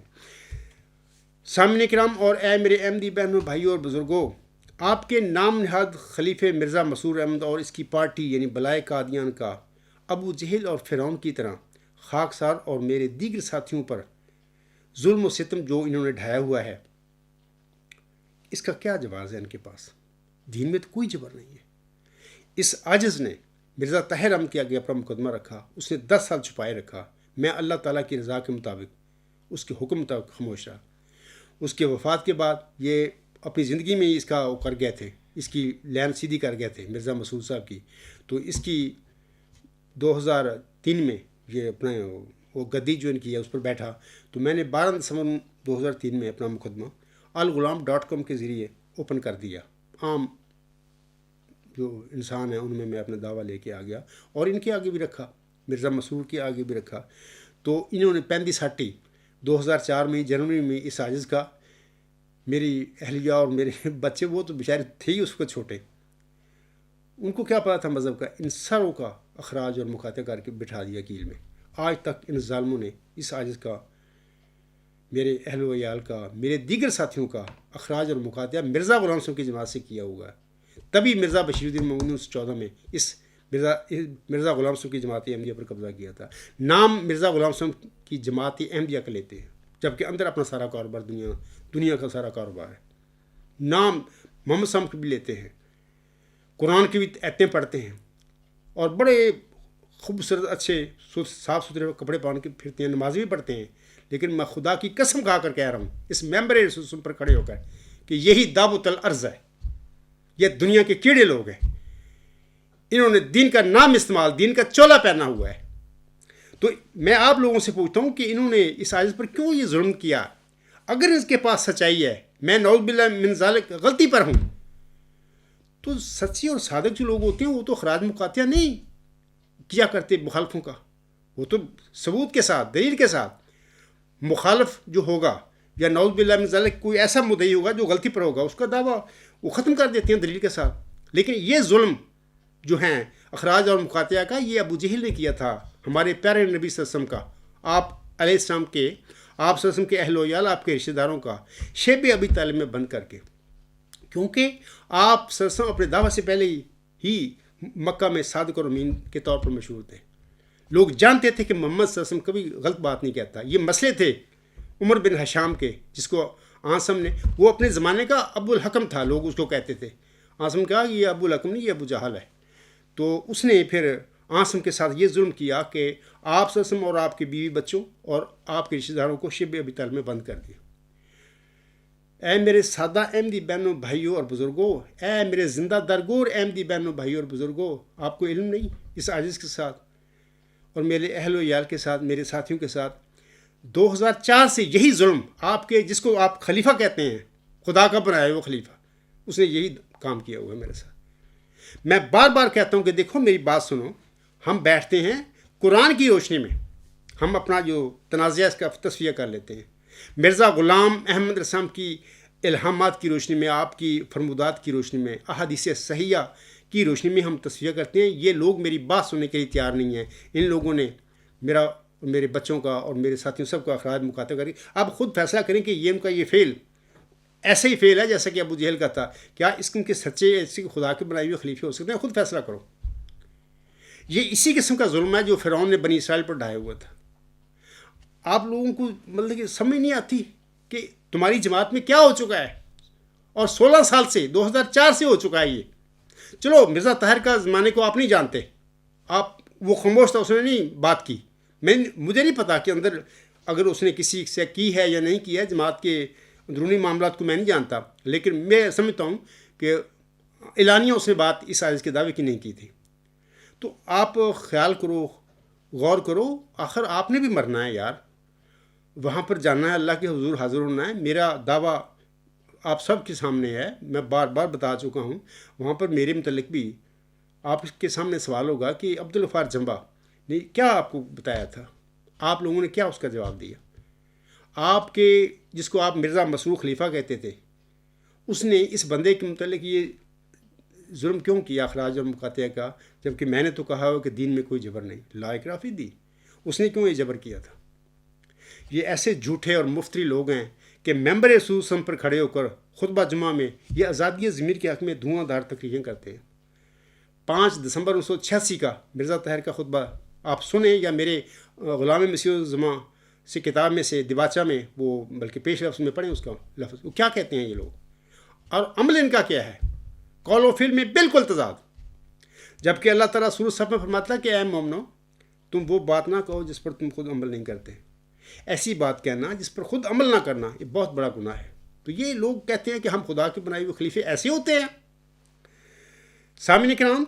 سامعین کرام اور اے میرے احمدی بہنوں، بھائیوں اور بزرگوں، آپ کے نام نہاد خلیفہ مرزا مسرور احمد اور اس کی پارٹی یعنی بلائے قادیان کا ابو جہل اور فرعون کی طرح خاکسار اور میرے دیگر ساتھیوں پر ظلم و ستم جو انہوں نے ڈھایا ہوا ہے، اس کا کیا جواز ہے ان کے پاس؟ دین میں تو کوئی جبر نہیں ہے۔ اس عاجز نے مرزا طاہر احمد کے آگے اپنا مقدمہ رکھا، اس نے 10 سال چھپائے رکھا۔ میں اللہ تعالیٰ کی رضا کے مطابق، اس کے حکم مطابق خاموش رہا۔ اس کے وفات کے بعد یہ اپنی زندگی میں اس کا وہ کر گئے تھے، اس کی لین سیدھی کر گئے تھے مرزا مسعود صاحب کی۔ تو اس کی 2003 میں یہ اپنا وہ گدی جو ان کی ہے اس پر بیٹھا، تو میں نے 12 دسمبر 2003 میں اپنا مقدمہ الغلام.com کے ذریعے اوپن کر دیا۔ عام جو انسان ہیں ان میں اپنا دعویٰ لے کے آ گیا، اور ان کے آگے بھی رکھا، مرزا مسرور کے آگے بھی رکھا۔ تو انہوں نے 35 2004 میں جنوری میں اس عاجز کا، میری اہلیہ اور میرے بچے وہ تو بیچارے تھے ہی اس کو چھوٹے، ان کو کیا پتا تھا مذہب کا، ان ساروں کا اخراج اور مقاطع کر کے بٹھا دیا کیل میں۔ آج تک ان ظالموں نے اس عاجز کا، میرے اہل و عیال کا، میرے دیگر ساتھیوں کا اخراج اور مقاطع مرزا غلام صاحب کی جماعت سے کیا ہوا ہے۔ تبھی مرزا بشیر الدین محمود نے 1914 میں اس مرزا غلام صاحب کی جماعت احمدیہ پر قبضہ کیا تھا۔ نام مرزا غلام صاحب کی جماعت احمدیہ کا لیتے ہیں، جبکہ اندر اپنا سارا کاروبار دنیا کا سارا کاروبار ہے۔ نام محمد صاحب کے بھی لیتے ہیں، قرآن کی بھی ایتیں پڑھتے ہیں، اور بڑے خوبصورت اچھے صاف ستھرے کپڑے پہن کے پھرتے ہیں، نماز بھی پڑھتے ہیں۔ لیکن میں خدا کی قسم کھا کر کہہ رہا ہوں اس ممبر رسول پر کھڑے ہو کر کہ یہی دعوت الارض ہے، یہ دنیا کے کیڑے لوگ ہیں، انہوں نے دین کا نام استعمال، دین کا چولا پہنا ہوا ہے۔ تو میں آپ لوگوں سے پوچھتا ہوں کہ انہوں نے اس عاجز پر کیوں یہ ظلم کیا؟ اگر اس کے پاس سچائی ہے، میں نعوذ باللہ من ذالک غلطی پر ہوں، تو سچی اور صادق جو لوگ ہوتے ہیں وہ تو اخراج مقاطع نہیں کیا کرتے مخالفوں کا، وہ تو ثبوت کے ساتھ، دلیل کے ساتھ۔ مخالف جو ہوگا یا نعوذ باللہ من ذالک کوئی ایسا مدعی ہوگا جو غلطی پر ہوگا، اس کا دعویٰ وہ ختم کر دیتے ہیں دلیل کے ساتھ۔ لیکن یہ ظلم جو ہیں اخراج اور مقاطع کا، یہ ابو جہل نے کیا تھا ہمارے پیارے نبی صلی اللہ علیہ وسلم کا، آپ علیہ السلام کے، آپ صلی اللہ علیہ وسلم کے اہل و عیال، آپ کے رشتہ داروں کا شیب ابی طالب میں بند کر کے، کیونکہ آپ صلی اللہ علیہ وسلم اپنے دعوت سے پہلے ہی مکہ میں صادق اور امین کے طور پر مشہور تھے۔ لوگ جانتے تھے کہ محمد صلی اللہ علیہ وسلم کبھی غلط بات نہیں کہتا۔ یہ مسئلے تھے عمر بن حشام کے، جس کو عاصم نے، وہ اپنے زمانے کا ابو الحکم تھا، لوگ اس کو کہتے تھے۔ عاصم نے کہا یہ ابو الحکم نہیں، یہ ابو جہل ہے۔ تو اس نے پھر عاصم کے ساتھ یہ ظلم کیا کہ آپ صلی اللہ علیہ وسلم اور آپ کے بیوی بچوں اور آپ کے رشتہ داروں کو شب ابی طالب میں بند کر دیا۔ اے میرے سادہ احمدی بہنوں، بھائیوں اور بزرگوں، اے میرے زندہ درگور احمدی بہنوں، بھائیوں اور بزرگوں، آپ کو علم نہیں اس عاجز کے ساتھ اور میرے اہل و عیال کے ساتھ، میرے ساتھیوں کے ساتھ 2004 سے یہی ظلم آپ کے، جس کو آپ خلیفہ کہتے ہیں، خدا کا بنایا وہ خلیفہ، اس نے یہی کام کیا ہوا ہے میرے ساتھ۔ میں بار بار کہتا ہوں کہ دیکھو میری بات سنو، ہم بیٹھتے ہیں قرآن کی روشنی میں، ہم اپنا جو تنازعہ اس کا تصفیہ کر لیتے ہیں، مرزا غلام احمد رسام کی الہامات کی روشنی میں، آپ کی فرمودات کی روشنی میں، احادیث صحیحہ کی روشنی میں ہم تصفیہ کرتے ہیں۔ یہ لوگ میری بات سننے کے لیے تیار نہیں ہیں۔ ان لوگوں نے میرے بچوں کا اور میرے ساتھیوں سب کا اخراج مقاطع کری۔ اب خود فیصلہ کریں کہ یہ ان کا یہ فعل ایسے ہی فعل ہے جیسا کہ ابو جہل کا تھا، کیا اس کے سچے اس کے خدا کے بنائے ہوئے خلیفے ہو سکتے ہیں؟ خود فیصلہ کرو۔ یہ اسی قسم کا ظلم ہے جو فرعون نے بنی اسرائیل پر ڈھایا ہوا تھا۔ آپ لوگوں کو مطلب کہ سمجھ نہیں آتی کہ تمہاری جماعت میں کیا ہو چکا ہے، اور 16 سال سے 2004 سے ہو چکا ہے یہ۔ چلو مرزا طاہر کا زمانے کو آپ نہیں جانتے، آپ وہ خاموش تھا، اس نے نہیں بات کی، مجھے نہیں پتا کہ اندر اگر اس نے کسی سے کی ہے یا نہیں کی ہے، جماعت کے اندرونی معاملات کو میں نہیں جانتا، لیکن میں سمجھتا ہوں کہ اعلانیہ اس نے بات اس عاجز کے دعوے کی نہیں کی تھی۔ تو آپ خیال کرو، غور کرو، آخر آپ نے بھی مرنا ہے یار، وہاں پر جانا ہے، اللہ کے حضور حاضر ہونا ہے۔ میرا دعویٰ آپ سب کے سامنے ہے، میں بار بار بتا چکا ہوں، وہاں پر میرے متعلق بھی آپ کے سامنے سوال ہوگا کہ عبدالغفار جمبا نے کیا آپ کو بتایا تھا، آپ لوگوں نے کیا اس کا جواب دیا؟ آپ کے جس کو آپ مرزا مسرور خلیفہ کہتے تھے، اس نے اس بندے کے متعلق یہ ظلم کیوں کیا اخراج اور مقاطع کا، جبکہ میں نے تو کہا ہو کہ دین میں کوئی جبر نہیں، لا اکراہ فی الدین، اس نے کیوں یہ جبر کیا تھا؟ یہ ایسے جھوٹے اور مفتری لوگ ہیں کہ ممبر رسول صلی اللہ علیہ وسلم پر کھڑے ہو کر خطبہ جمعہ میں یہ آزادی ضمیر کے حق میں دھواں دھار تقریریں کرتے ہیں۔ 5 دسمبر 1986 کا مرزا طاہر کا خطبہ آپ سنیں یا میرے غلام مسیح الزماں سے کتاب میں سے دباچہ میں وہ بلکہ پیش لفظ میں پڑھیں اس کا لفظ، وہ کیا کہتے ہیں یہ لوگ، اور عمل ان کا کیا ہے، قول و فعل میں بالکل تضاد. جبکہ اللہ تعالیٰ سورۃ صف میں فرماتا ہے کہ اے مومنو تم وہ بات نہ کہو جس پر تم خود عمل نہیں کرتے. ایسی بات کہنا جس پر خود عمل نہ کرنا یہ بہت بڑا گناہ ہے. تو یہ لوگ کہتے ہیں کہ ہم خدا کے بنائے ہوئے خلیفے ایسے ہوتے ہیں. سامعین کرام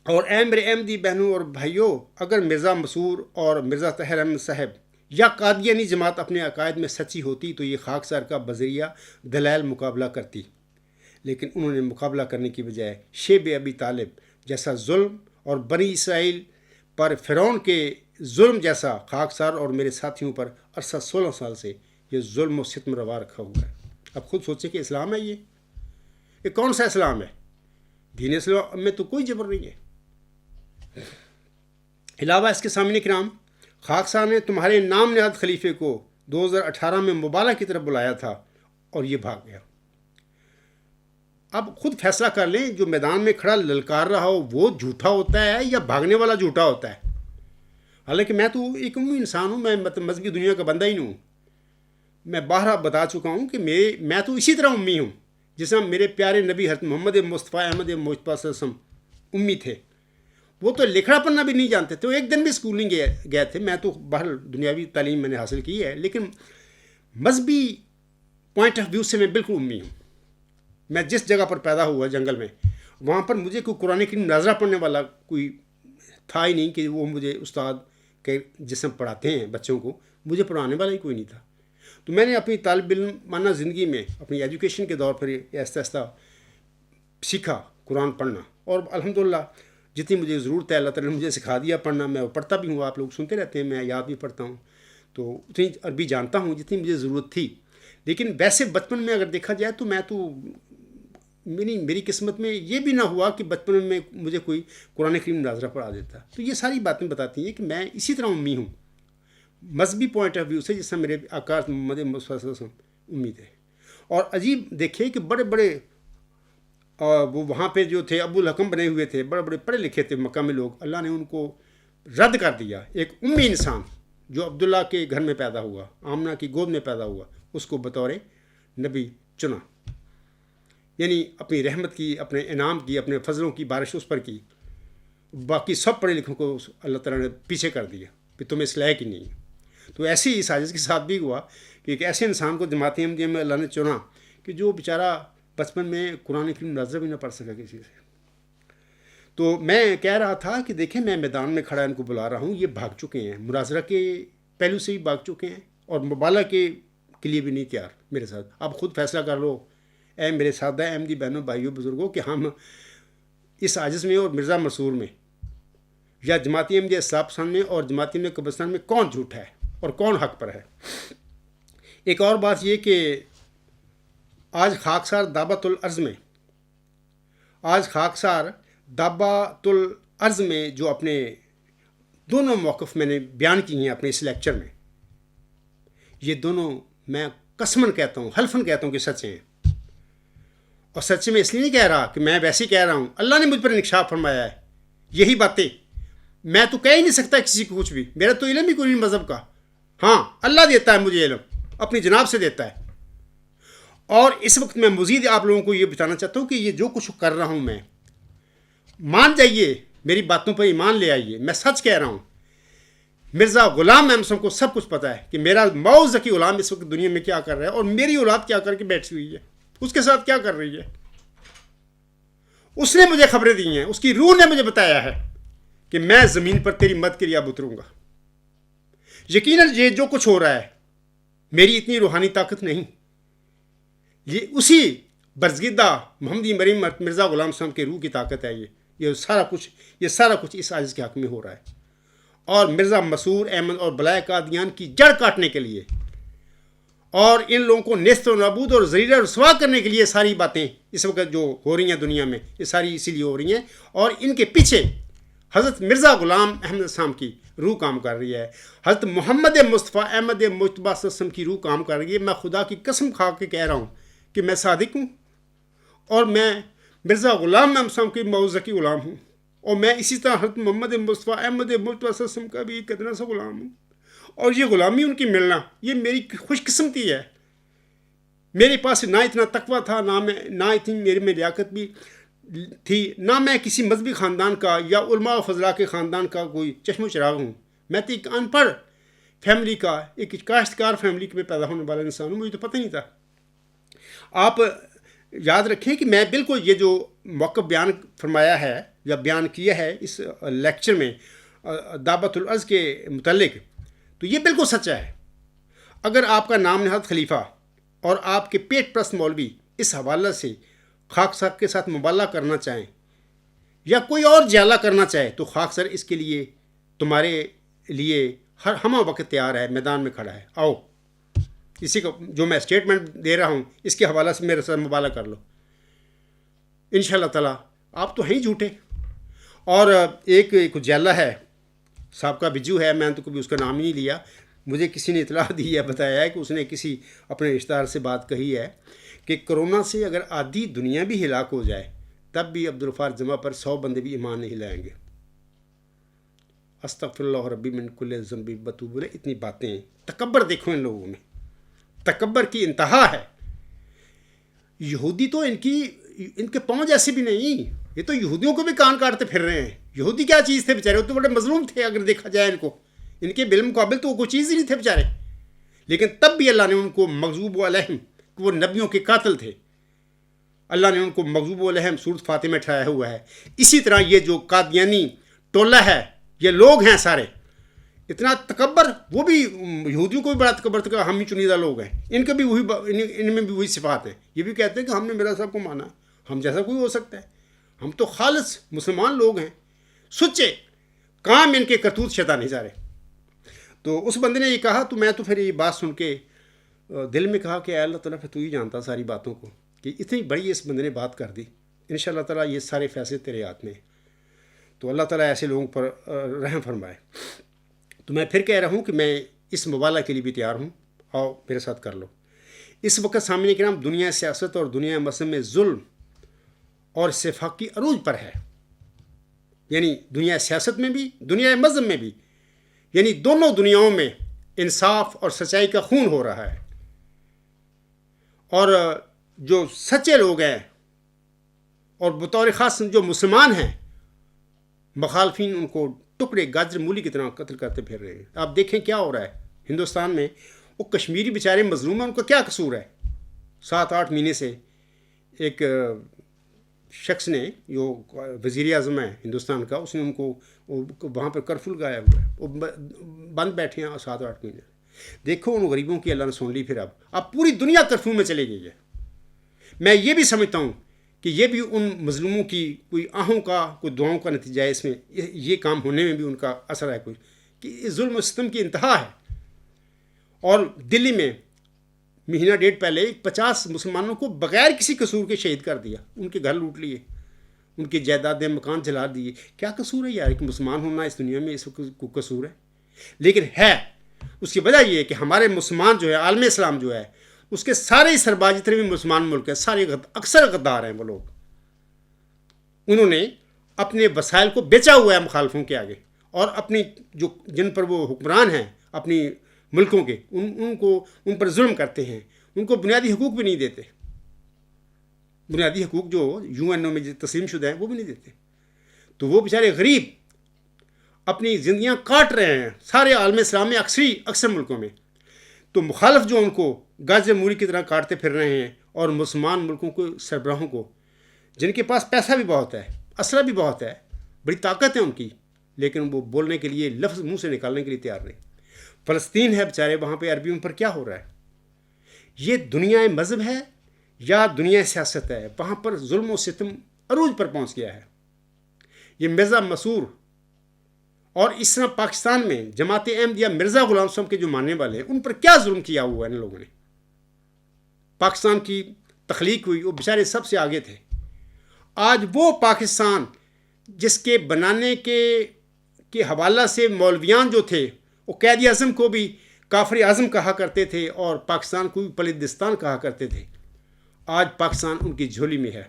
اور اے میرے احمدی بہنوں اور بھائیوں، اگر مرزا مسور اور مرزا طاہر احمد صاحب یا قادیانی جماعت اپنے عقائد میں سچی ہوتی تو یہ خاکسار کا بذریعہ دلائل مقابلہ کرتی، لیکن انہوں نے مقابلہ کرنے کی بجائے شیب ابی طالب جیسا ظلم اور بنی اسرائیل پر فرعون کے ظلم جیسا خاکسار اور میرے ساتھیوں پر عرصہ 16 سال سے یہ ظلم و ستم روا رکھا ہوا ہے. اب خود سوچیں کہ اسلام ہے یہ کون سا اسلام ہے؟ دین اسلام میں تو کوئی جبر نہیں ہے. علاوہ اس کے سامنے کرام خاکسار نے تمہارے نام نہاد خلیفے کو 2018 میں مبالغہ کی طرف بلایا تھا اور یہ بھاگ گیا. اب خود فیصلہ کر لیں، جو میدان میں کھڑا للکار رہا ہو وہ جھوٹا ہوتا ہے یا بھاگنے والا جھوٹا ہوتا ہے. حالانکہ میں تو ایک عمومی انسان ہوں، میں مذہبی دنیا کا بندہ ہی نہیں ہوں. میں باہر بتا چکا ہوں کہ میں تو اسی طرح امی ہوں جس طرح میرے پیارے نبی حضرت محمد مصطفیٰ احمد مجتبیٰ صلی اللہ علیہ وسلم امی تھے. وہ تو لکھنا پڑھنا بھی نہیں جانتے تھے، وہ ایک دن بھی اسکول نہیں گئے تھے. میں تو باہر دنیاوی تعلیم میں نے حاصل کی ہے، لیکن مذہبی پوائنٹ آف ویو سے میں بالکل امی ہوں. میں جس جگہ پر پیدا ہوا جنگل میں، وہاں پر مجھے کوئی قرآن کریم ناظرہ پڑھنے والا کوئی تھا ہی نہیں کہ وہ مجھے استاد کے جسم پڑھاتے ہیں بچوں کو، مجھے پڑھانے والا ہی کوئی نہیں تھا. تو میں نے اپنی طالب علمانہ زندگی میں اپنی ایجوکیشن کے دور پر آہستہ آہستہ سیکھا قرآن پڑھنا، اور الحمدللہ جتنی مجھے ضرورت ہے اللہ تعالیٰ نے مجھے سکھا دیا پڑھنا. میں پڑھتا بھی ہوں، آپ لوگ سنتے رہتے ہیں، میں یاد بھی پڑھتا ہوں، تو اتنی عربی جانتا ہوں جتنی مجھے ضرورت تھی. لیکن ویسے بچپن میں اگر دیکھا جائے تو میں تو میری قسمت میں یہ بھی نہ ہوا کہ بچپن میں مجھے کوئی قرآن کریم ناظرہ پڑھا دیتا. تو یہ ساری باتیں بتاتی ہیں کہ میں اسی طرح امی ہوں مذہبی پوائنٹ آف ویو سے، جس سے میرے آقا محمد مصطفیٰ صلی اللہ علیہ وسلم امید ہے. اور عجیب دیکھیں کہ بڑے بڑے وہ وہاں پہ جو تھے ابو الحکم بنے ہوئے تھے، بڑے بڑے پڑھے لکھے تھے مکہ میں لوگ، اللہ نے ان کو رد کر دیا. ایک امی انسان جو عبداللہ کے گھر میں پیدا ہوا، آمنہ کی گود میں پیدا ہوا، اس کو بطور نبی چنا، یعنی اپنی رحمت کی، اپنے انعام کی، اپنے فضلوں کی بارش اس پر کی. باقی سب پڑھے لکھوں کو اللہ تعالیٰ نے پیچھے کر دیا کہ تم اس لائق ہی نہیں. تو ایسی ہی سازش کے ساتھ بھی ہوا کہ ایک ایسے انسان کو جماعت احمدیہ میں اللہ نے چنا کہ جو بیچارہ بچپن میں قرآن کریم ناظرہ بھی نہ پڑھ سکا کسی سے. تو میں کہہ رہا تھا کہ دیکھیں میں میدان میں کھڑا ان کو بلا رہا ہوں، یہ بھاگ چکے ہیں، مناظرہ کے پہلو سے ہی بھاگ چکے ہیں اور مبالغہ کے لیے بھی نہیں تیار میرے ساتھ. اب خود فیصلہ کر لو اے میرے سادہ احمدی بہنوں بھائیوں بزرگوں کہ ہم اس عاجز میں اور مرزا مسرور میں یا جماعت احمدیہ اصلاح پسند میں اور جماعت احمدیہ قبرستان میں کون جھوٹا ہے اور کون حق پر ہے. ایک اور بات یہ کہ آج خاکسار دعوت الارض میں جو اپنے دونوں موقف میں نے بیان کی ہیں اپنے اس لیکچر میں، یہ دونوں میں قسماً کہتا ہوں، حلفاً کہتا ہوں کہ سچے ہیں. اور سچے میں اس لیے نہیں کہہ رہا کہ میں ویسے ہی کہہ رہا ہوں، اللہ نے مجھ پر انکشاف فرمایا ہے یہی باتیں. میں تو کہہ ہی نہیں سکتا کسی کو کچھ بھی، میرا تو علم ہی کوئی نہیں مذہب کا. ہاں اللہ دیتا ہے مجھے علم، اپنی جناب سے دیتا ہے. اور اس وقت میں مزید آپ لوگوں کو یہ بتانا چاہتا ہوں کہ یہ جو کچھ کر رہا ہوں میں، مان جائیے، میری باتوں پر ایمان لے آئیے، میں سچ کہہ رہا ہوں. مرزا غلام احمد کو سب کچھ پتہ ہے کہ میرا موز ذکی غلام اس وقت دنیا میں کیا کر رہا ہے اور میری اولاد کیا کر کے بیٹھی ہوئی ہے، اس کے ساتھ کیا کر رہی ہے. اس نے مجھے خبریں دی ہیں، اس کی روح نے مجھے بتایا ہے کہ میں زمین پر تیری مدد کے لیے اب اتروں گا. یقیناً یہ جو کچھ ہو رہا ہے میری اتنی روحانی طاقت نہیں، یہ اسی برزگیدہ محمدی مریم مرزا غلام صاحب کے روح کی طاقت ہے. یہ سارا کچھ اس عاجز کے حق میں ہو رہا ہے. اور مرزا مسور احمد اور بلائے قادیان کی جڑ کاٹنے کے لیے اور ان لوگوں کو نیست و نابود اور ذلیل و رسوا کرنے کے لیے ساری باتیں اس وقت جو ہو رہی ہیں دنیا میں، یہ ساری اسی لیے ہو رہی ہیں. اور ان کے پیچھے حضرت مرزا غلام احمد صاحب کی روح کام کر رہی ہے، حضرت محمد مصطفیٰ احمد مجتبیٰ صلی اللہ علیہ وسلم کی روح کام کر رہی ہے. میں خدا کی قسم کھا کے کہہ رہا ہوں کہ میں صادق ہوں اور میں مرزا غلام احمد صاحب کی موز ذکی غلام ہوں. اور میں اسی طرح حضرت محمد مصطفیٰ احمد مصطفیٰ صلی اللہ علیہ وسلم کا بھی ایک ادنا سا غلام ہوں، اور یہ غلامی ان کی ملنا یہ میری خوش قسمتی ہے۔ میرے پاس نہ اتنا تقویٰ تھا، نہ اتنی میرے میں لیاقت بھی تھی، نہ میں کسی مذہبی خاندان کا یا علماء و فضلاء کے خاندان کا کوئی چشم و چراغ ہوں۔ میں تو ایک ان پڑھ فیملی کا، ایک کاشتکار فیملی میں پیدا ہونے والا انسان ہوں، مجھے تو پتہ نہیں تھا۔ آپ یاد رکھیں کہ میں بالکل یہ جو موقف بیان فرمایا ہے یا بیان کیا ہے اس لیکچر میں دعوت العرض کے متعلق، تو یہ بالکل سچا ہے۔ اگر آپ کا نام نہاد خلیفہ اور آپ کے پیٹ پرست مولوی اس حوالے سے خاک صاحب کے ساتھ مبالغہ کرنا چاہیں یا کوئی اور جعلہ کرنا چاہے تو خاک سر اس کے لیے تمہارے لیے ہر ہمہ وقت تیار ہے، میدان میں کھڑا ہے۔ آؤ، اسی کو جو میں اسٹیٹمنٹ دے رہا ہوں اس کے حوالے سے میرے ساتھ مبالغہ کر لو، انشاءاللہ تعالیٰ۔ آپ تو ہیں ہی جھوٹے۔ اور ایک جعلہ ہے، سابقہ بجو ہے، میں نے تو کبھی اس کا نام ہی نہیں لیا، مجھے کسی نے اطلاع دی ہے، بتایا ہے کہ اس نے کسی اپنے رشتہ دار سے بات کہی ہے کہ کرونا سے اگر آدھی دنیا بھی ہلاک ہو جائے تب بھی عبدالغفار جمعہ پر 100 بندے بھی ایمان نہیں لائیں گے۔ استغفر اللہ ربی من کل ذنب واتوب الیہ۔ اتنی باتیں، تکبر دیکھو ان لوگوں میں، تکبر کی انتہا ہے۔ یہودی تو ان کے پاؤں جیسے بھی نہیں، یہ تو یہودیوں کو بھی کان کاٹتے پھر رہے ہیں۔ یہودی کیا چیز تھے بیچارے؟ وہ تو بڑے مظلوم تھے اگر دیکھا جائے ان کو، ان کے بالمقابل تو وہ کوئی چیز ہی نہیں تھے بیچارے، لیکن تب بھی اللہ نے ان کو مغضوب علیہم، کہ وہ نبیوں کے قاتل تھے، اللہ نے ان کو مغضوب علیہم سورۃ فاتحہ میں ٹھہرایا ہوا ہے۔ اسی طرح یہ جو قادیانی ٹولہ ہے، یہ لوگ ہیں سارے، اتنا تکبر، وہ بھی یہودیوں کو بھی بڑا تکبر تھا، ہم ہی چنیدہ لوگ ہیں، ان میں بھی وہی صفات ہیں۔ یہ بھی کہتے ہیں کہ ہم نے مرزا صاحب کو مانا، ہم جیسا کوئی ہو سکتا ہے؟ ہم تو خالص مسلمان لوگ ہیں، سچے کام ان کے کرتوت شیطان ہی سارے۔ تو اس بندے نے یہ کہا، تو میں تو پھر یہ بات سن کے دل میں کہا کہ اے اللہ تعالیٰ، پھر تو ہی جانتا ساری باتوں کو، کہ اتنی بڑی اس بندے نے بات کر دی۔ انشاءاللہ تعالیٰ یہ سارے فیصلے تیرے ہاتھ میں ہیں، تو اللہ تعالیٰ ایسے لوگوں پر رحم فرمائے۔ تو میں پھر کہہ رہا ہوں کہ میں اس مبالغہ کے لیے بھی تیار ہوں، آؤ میرے ساتھ کر لو۔ اس وقت سامعین کرام دنیا سیاست اور دنیا مذہب میں ظلم اور استفاق کی عروج پر ہے، یعنی دنیا سیاست میں بھی، دنیا مذہب میں بھی، یعنی دونوں دنیاؤں میں انصاف اور سچائی کا خون ہو رہا ہے۔ اور جو سچے لوگ ہیں اور بطور خاص جو مسلمان ہیں، مخالفین ان کو ٹکڑے گاجر مولی کی طرح قتل کرتے پھر رہے ہیں۔ آپ دیکھیں کیا ہو رہا ہے ہندوستان میں، وہ کشمیری بیچارے مظلوم ہیں، ان کا کیا قصور ہے؟ 7-8 مہینے سے ایک شخص نے، جو وزیر اعظم ہے ہندوستان کا، اس نے ان کو وہاں پہ کرفیو لگایا ہوا ہے، وہ بند بیٹھے ہیں 7-8 مہینے۔ دیکھو ان غریبوں کی اللہ نے سن لی، پھر اب پوری دنیا کرفیو میں چلے گئی ہے۔ میں یہ بھی سمجھتا ہوں کہ یہ بھی ان مظلوموں کی کوئی آہوں کا، کوئی دعاؤں کا نتیجہ ہے، اس میں یہ کام ہونے میں بھی ان کا اثر ہے کوئی، کہ ظلم و ستم کی انتہا ہے۔ اور دلی میں مہینہ ڈیڑھ پہلے 50 مسلمانوں کو بغیر کسی قصور کے شہید کر دیا، ان کے گھر لوٹ لیے، ان کی جائیدادیں مکان جلا دیے۔ کیا قصور ہے یار؟ کہ مسلمان ہونا اس دنیا میں اس کو قصور ہے؟ لیکن ہے، اس کی وجہ یہ ہے کہ ہمارے مسلمان جو ہے، عالم اسلام جو ہے، اس کے سارے سربراہ جتنے بھی مسلمان ملک ہیں، سارے اکثر غدار ہیں وہ لوگ۔ انہوں نے اپنے وسائل کو بیچا ہوا ہے مخالفوں کے آگے، اور اپنی جن پر وہ حکمران ہیں اپنی ملکوں کے، ان پر ظلم کرتے ہیں، ان کو بنیادی حقوق بھی نہیں دیتے، بنیادی حقوق جو UN میں تسلیم شدہ ہیں وہ بھی نہیں دیتے۔ تو وہ بیچارے غریب اپنی زندگیاں کاٹ رہے ہیں سارے عالم اسلام میں، اکثر ملکوں میں۔ تو مخالف جو ان کو گاجر مولی کی طرح کاٹتے پھر رہے ہیں، اور مسلمان ملکوں کو سربراہوں کو، جن کے پاس پیسہ بھی بہت ہے، اسلحہ بھی بہت ہے، بڑی طاقت ہے ان کی، لیکن وہ بولنے کے لیے، لفظ منہ سے نکالنے کے لیے تیار نہیں۔ فلسطین ہے بیچارے، وہاں پہ عربیوں پر کیا ہو رہا ہے؟ یہ دنیا مذہب ہے یا دنیا سیاست ہے؟ وہاں پر ظلم و ستم عروج پر پہنچ گیا ہے۔ یہ مرزا مسور اور اس طرح پاکستان میں جماعت احمدیہ مرزا غلام صاحب کے جو ماننے والے ہیں، ان پر کیا ظلم کیا ہوا ہے ان لوگوں نے؟ پاکستان کی تخلیق ہوئی، وہ بیچارے سب سے آگے تھے۔ آج وہ پاکستان جس کے بنانے کے حوالہ سے مولویان جو تھے، وہ قائد اعظم کو بھی کافر اعظم کہا کرتے تھے، اور پاکستان کو بھی پلیدستان کہا کرتے تھے۔ آج پاکستان ان کی جھولی میں ہے،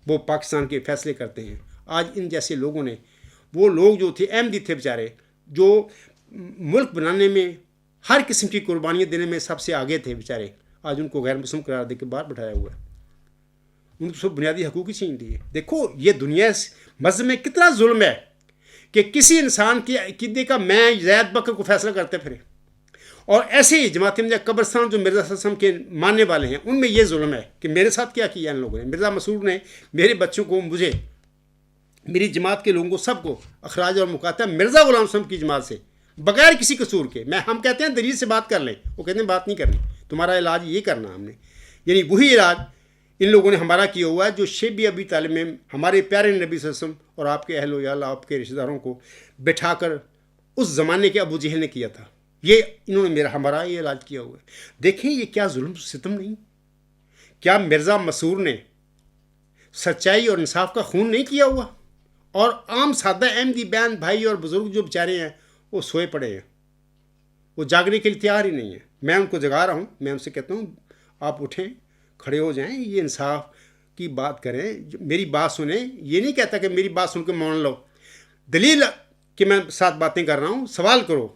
وہ پاکستان کے فیصلے کرتے ہیں۔ آج ان جیسے لوگوں نے، وہ لوگ جو تھے احمدی تھے بیچارے، جو ملک بنانے میں ہر قسم کی قربانیاں دینے میں سب سے آگے تھے بیچارے، آج ان کو غیر مسلم قرار دے کے باہر بٹھایا ہوا ہے، ان کو سب بنیادی حقوق ہی چھین لیے۔ دیکھو یہ دنیا مذہب میں کتنا ظلم ہے کہ کسی انسان کے عقیدے کا میں زید بکر کو فیصلہ کرتے پھرے، اور ایسے ہی جماعت احمدیہ قبرستان جو مرزا صلی اللہ علیہ وسلم کے ماننے والے ہیں ان میں یہ ظلم ہے کہ میرے ساتھ کیا کیا ان لوگوں نے۔ مرزا مسرور نے میرے بچوں کو، مجھے، میری جماعت کے لوگوں کو، سب کو اخراج اور مکاتبہ مرزا غلام صاحب کی جماعت سے بغیر کسی قصور کے۔ ہم کہتے ہیں دلیل سے بات کر لیں، وہ کہتے ہیں بات نہیں کرنی، تمہارا علاج یہ کرنا ہم نے، یعنی وہی علاج ان لوگوں نے ہمارا کیا ہوا ہے جو شیب ابی طالب میں ہمارے پیارے نبی صلی اللہ علیہ وسلم اور آپ کے اہل و عیال، آپ کے رشتہ داروں کو بٹھا کر اس زمانے کے ابو جہل نے کیا تھا، یہ انہوں نے ہمارا یہ علاج کیا ہوا ہے۔ دیکھیں یہ کیا ظلم ستم نہیں، کیا مرزا مسرور نے سچائی اور انصاف کا خون نہیں کیا ہوا؟ اور عام سادہ احمدی بہن بھائی اور بزرگ جو بیچارے ہیں وہ سوئے پڑے ہیں، وہ جاگنے کے لیے تیار ہی نہیں ہیں۔ میں ان کو جگا رہا ہوں، میں ان سے کہتا ہوں آپ اٹھیں، کھڑے ہو جائیں، یہ انصاف کی بات کریں، میری بات سنیں۔ یہ نہیں کہتا کہ میری بات سن کے مان لو، دلیل کہ میں ساتھ باتیں کر رہا ہوں، سوال کرو،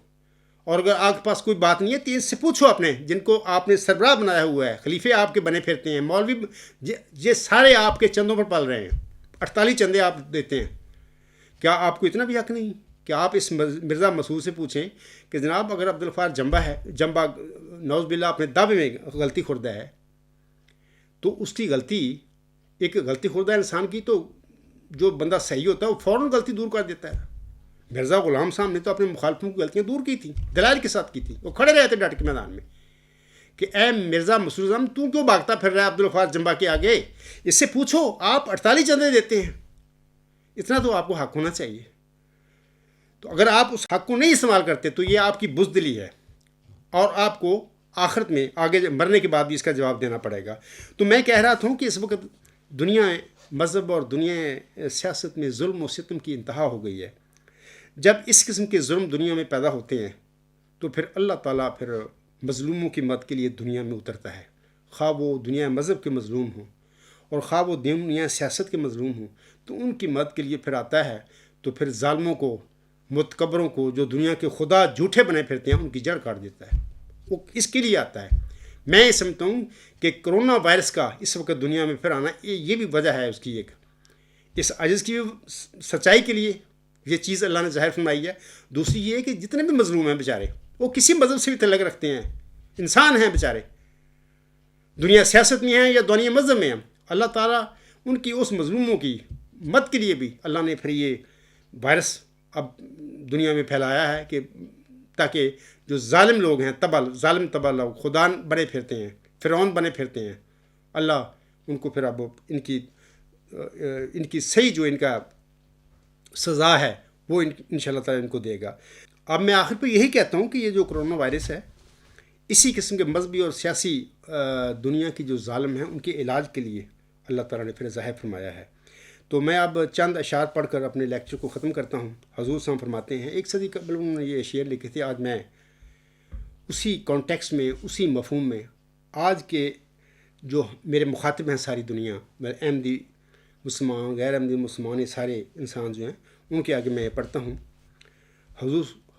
اور اگر آپ کے پاس کوئی بات نہیں ہے تو اس سے پوچھو اپنے جن کو آپ نے سربراہ بنایا ہوا ہے، خلیفے آپ کے بنے پھرتے ہیں، مولوی یہ سارے آپ کے چندوں پر پل رہے ہیں، 48 چندے آپ دیتے ہیں، کیا آپ کو اتنا بھی حق نہیں کہ آپ اس مرزا مسعود سے پوچھیں کہ جناب اگر عبدالغفار جنبا نوز باللہ اپنے دعوے میں غلطی خوردہ ہے تو اس کی غلطی، ایک غلطی خوردہ انسان کی تو جو بندہ صحیح ہوتا ہے وہ فوراً غلطی دور کر دیتا ہے۔ مرزا غلام صاحب نے تو اپنے مخالفوں کی غلطیاں دور کی تھیں، دلائل کے ساتھ کی تھی، وہ کھڑے رہے تھے ڈٹ کے میدان میں کہ اے مرزا مسرور احمد تو کیوں بھاگتا پھر رہا ہے عبدالغفار جنبا کے آگے، اس سے پوچھو، آپ 48 چندے دیتے ہیں، اتنا تو آپ کو حق ہونا چاہیے۔ تو اگر آپ اس حق کو نہیں استعمال کرتے تو یہ آپ کی بزدلی ہے، اور آپ کو آخرت میں آگے مرنے کے بعد بھی اس کا جواب دینا پڑے گا۔ تو میں کہہ رہا تھا کہ اس وقت دنیا مذہب اور دنیا سیاست میں ظلم و ستم کی انتہا ہو گئی ہے۔ جب اس قسم کے ظلم دنیا میں پیدا ہوتے ہیں تو پھر اللہ تعالیٰ پھر مظلوموں کی مدد کے لیے دنیا میں اترتا ہے، خواہ وہ دنیا مذہب کے مظلوم ہوں اور خواہ وہ دنیا سیاست کے مظلوم ہوں، تو ان کی مدد کے لیے پھر آتا ہے، تو پھر ظالموں کو، متکبروں کو، جو دنیا کے خدا جھوٹے بنے پھرتے ہیں، ان کی جڑ کاٹ دیتا ہے۔ وہ اس کے لیے آتا ہے۔ میں یہ سمجھتا ہوں کہ کرونا وائرس کا اس وقت دنیا میں پھر آنا یہ بھی وجہ ہے اس کی، ایک اس عجز کی سچائی کے لیے یہ چیز اللہ نے ظاہر فرمائی ہے۔ دوسری یہ ہے کہ جتنے بھی مظلوم ہیں بیچارے، وہ کسی مذہب سے بھی تعلق رکھتے ہیں، انسان ہیں بیچارے، دنیا سیاست میں ہیں یا دنیا مذہب میں ہیں، اللہ تعالیٰ ان کی اس مظلوموں کی مدد کے لیے بھی اللہ نے پھر یہ وائرس اب دنیا میں پھیلایا ہے کہ تاکہ جو ظالم لوگ ہیں، ظالم تبا لوگ، خدا بنے پھرتے ہیں، فرعون بنے پھرتے ہیں، اللہ ان کو پھر اب ان کی صحیح جو ان کا سزا ہے وہ ان شاء اللہ تعالیٰ ان کو دے گا۔ اب میں آخر پہ یہی کہتا ہوں کہ یہ جو کرونا وائرس ہے، اسی قسم کے مذہبی اور سیاسی دنیا کی جو ظالم ہیں ان کے علاج کے لیے اللہ تعالیٰ نے پھر ظاہر فرمایا ہے۔ تو میں اب چند اشعار پڑھ کر اپنے لیکچر کو ختم کرتا ہوں۔ حضور صاحب فرماتے ہیں، 1 صدی قبل انہوں نے یہ شعر لکھے تھے، آج میں اسی کانٹیکسٹ میں، اسی مفہوم میں، آج کے جو میرے مخاطب ہیں ساری دنیا، احمدی مسلمان، غیر احمدی مسلمان، یہ سارے انسان جو ہیں ان کے آگے میں یہ پڑھتا ہوں۔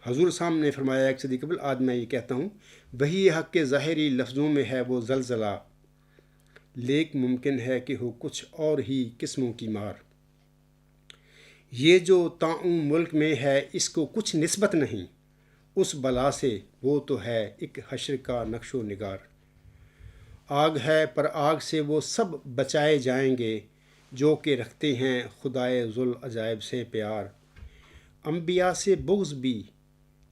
حضور صاحب نے فرمایا 1 صدی قبل، آج میں یہ کہتا ہوں، وہی حق کے ظاہری لفظوں میں ہے وہ زلزلہ، لیک ممکن ہے کہ ہو کچھ اور ہی قسموں کی مار، یہ جو طاعون ملک میں ہے اس کو کچھ نسبت نہیں، اس بلا سے وہ تو ہے ایک حشر کا نقش و نگار، آگ ہے پر آگ سے وہ سب بچائے جائیں گے جو کہ رکھتے ہیں خدائے ذوال عجائب سے پیار، انبیاء سے بغض بھی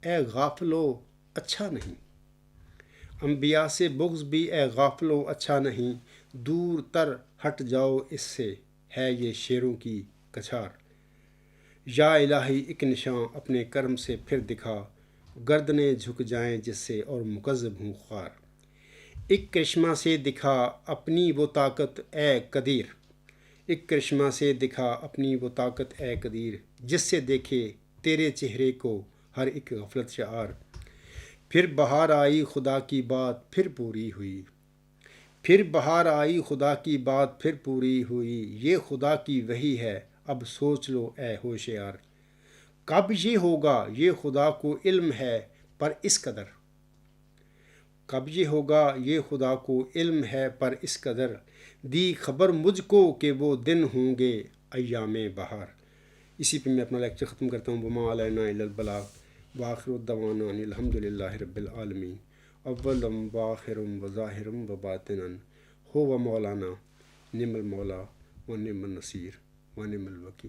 اے غافلو اچھا نہیں، انبیاء سے بغض بھی اے غافلو اچھا نہیں، دور تر ہٹ جاؤ اس سے ہے یہ شیروں کی کچھار، یا الہی ایک نشاں اپنے کرم سے پھر دکھا، گردنیں جھک جائیں جس سے اور مکذب ہوں خوار، ایک کرشمہ سے دکھا اپنی وہ طاقت اے قدیر، ایک کرشمہ سے دکھا اپنی وہ طاقت اے قدیر، جس سے دیکھے تیرے چہرے کو ہر ایک غفلت شعار، پھر بہار آئی خدا کی بات پھر پوری ہوئی، پھر بہار آئی خدا کی بات پھر پوری ہوئی، یہ خدا کی وحی ہے اب سوچ لو اے ہوشیار، کب یہ ہوگا یہ خدا کو علم ہے پر اس قدر، کب یہ ہوگا یہ خدا کو علم ہے پر اس قدر، دی خبر مجھ کو کہ وہ دن ہوں گے ایام بہار۔ اسی پہ میں اپنا لیکچر ختم کرتا ہوں۔ وما علینا الا البلاغ، وآخر الدعوانا ان الحمد للہ رب العالمین، اولم وآخرم وظاہرم وباطنن، ہو و مولانا، نعم المولا و نعم النصیر و نعم الوکیل۔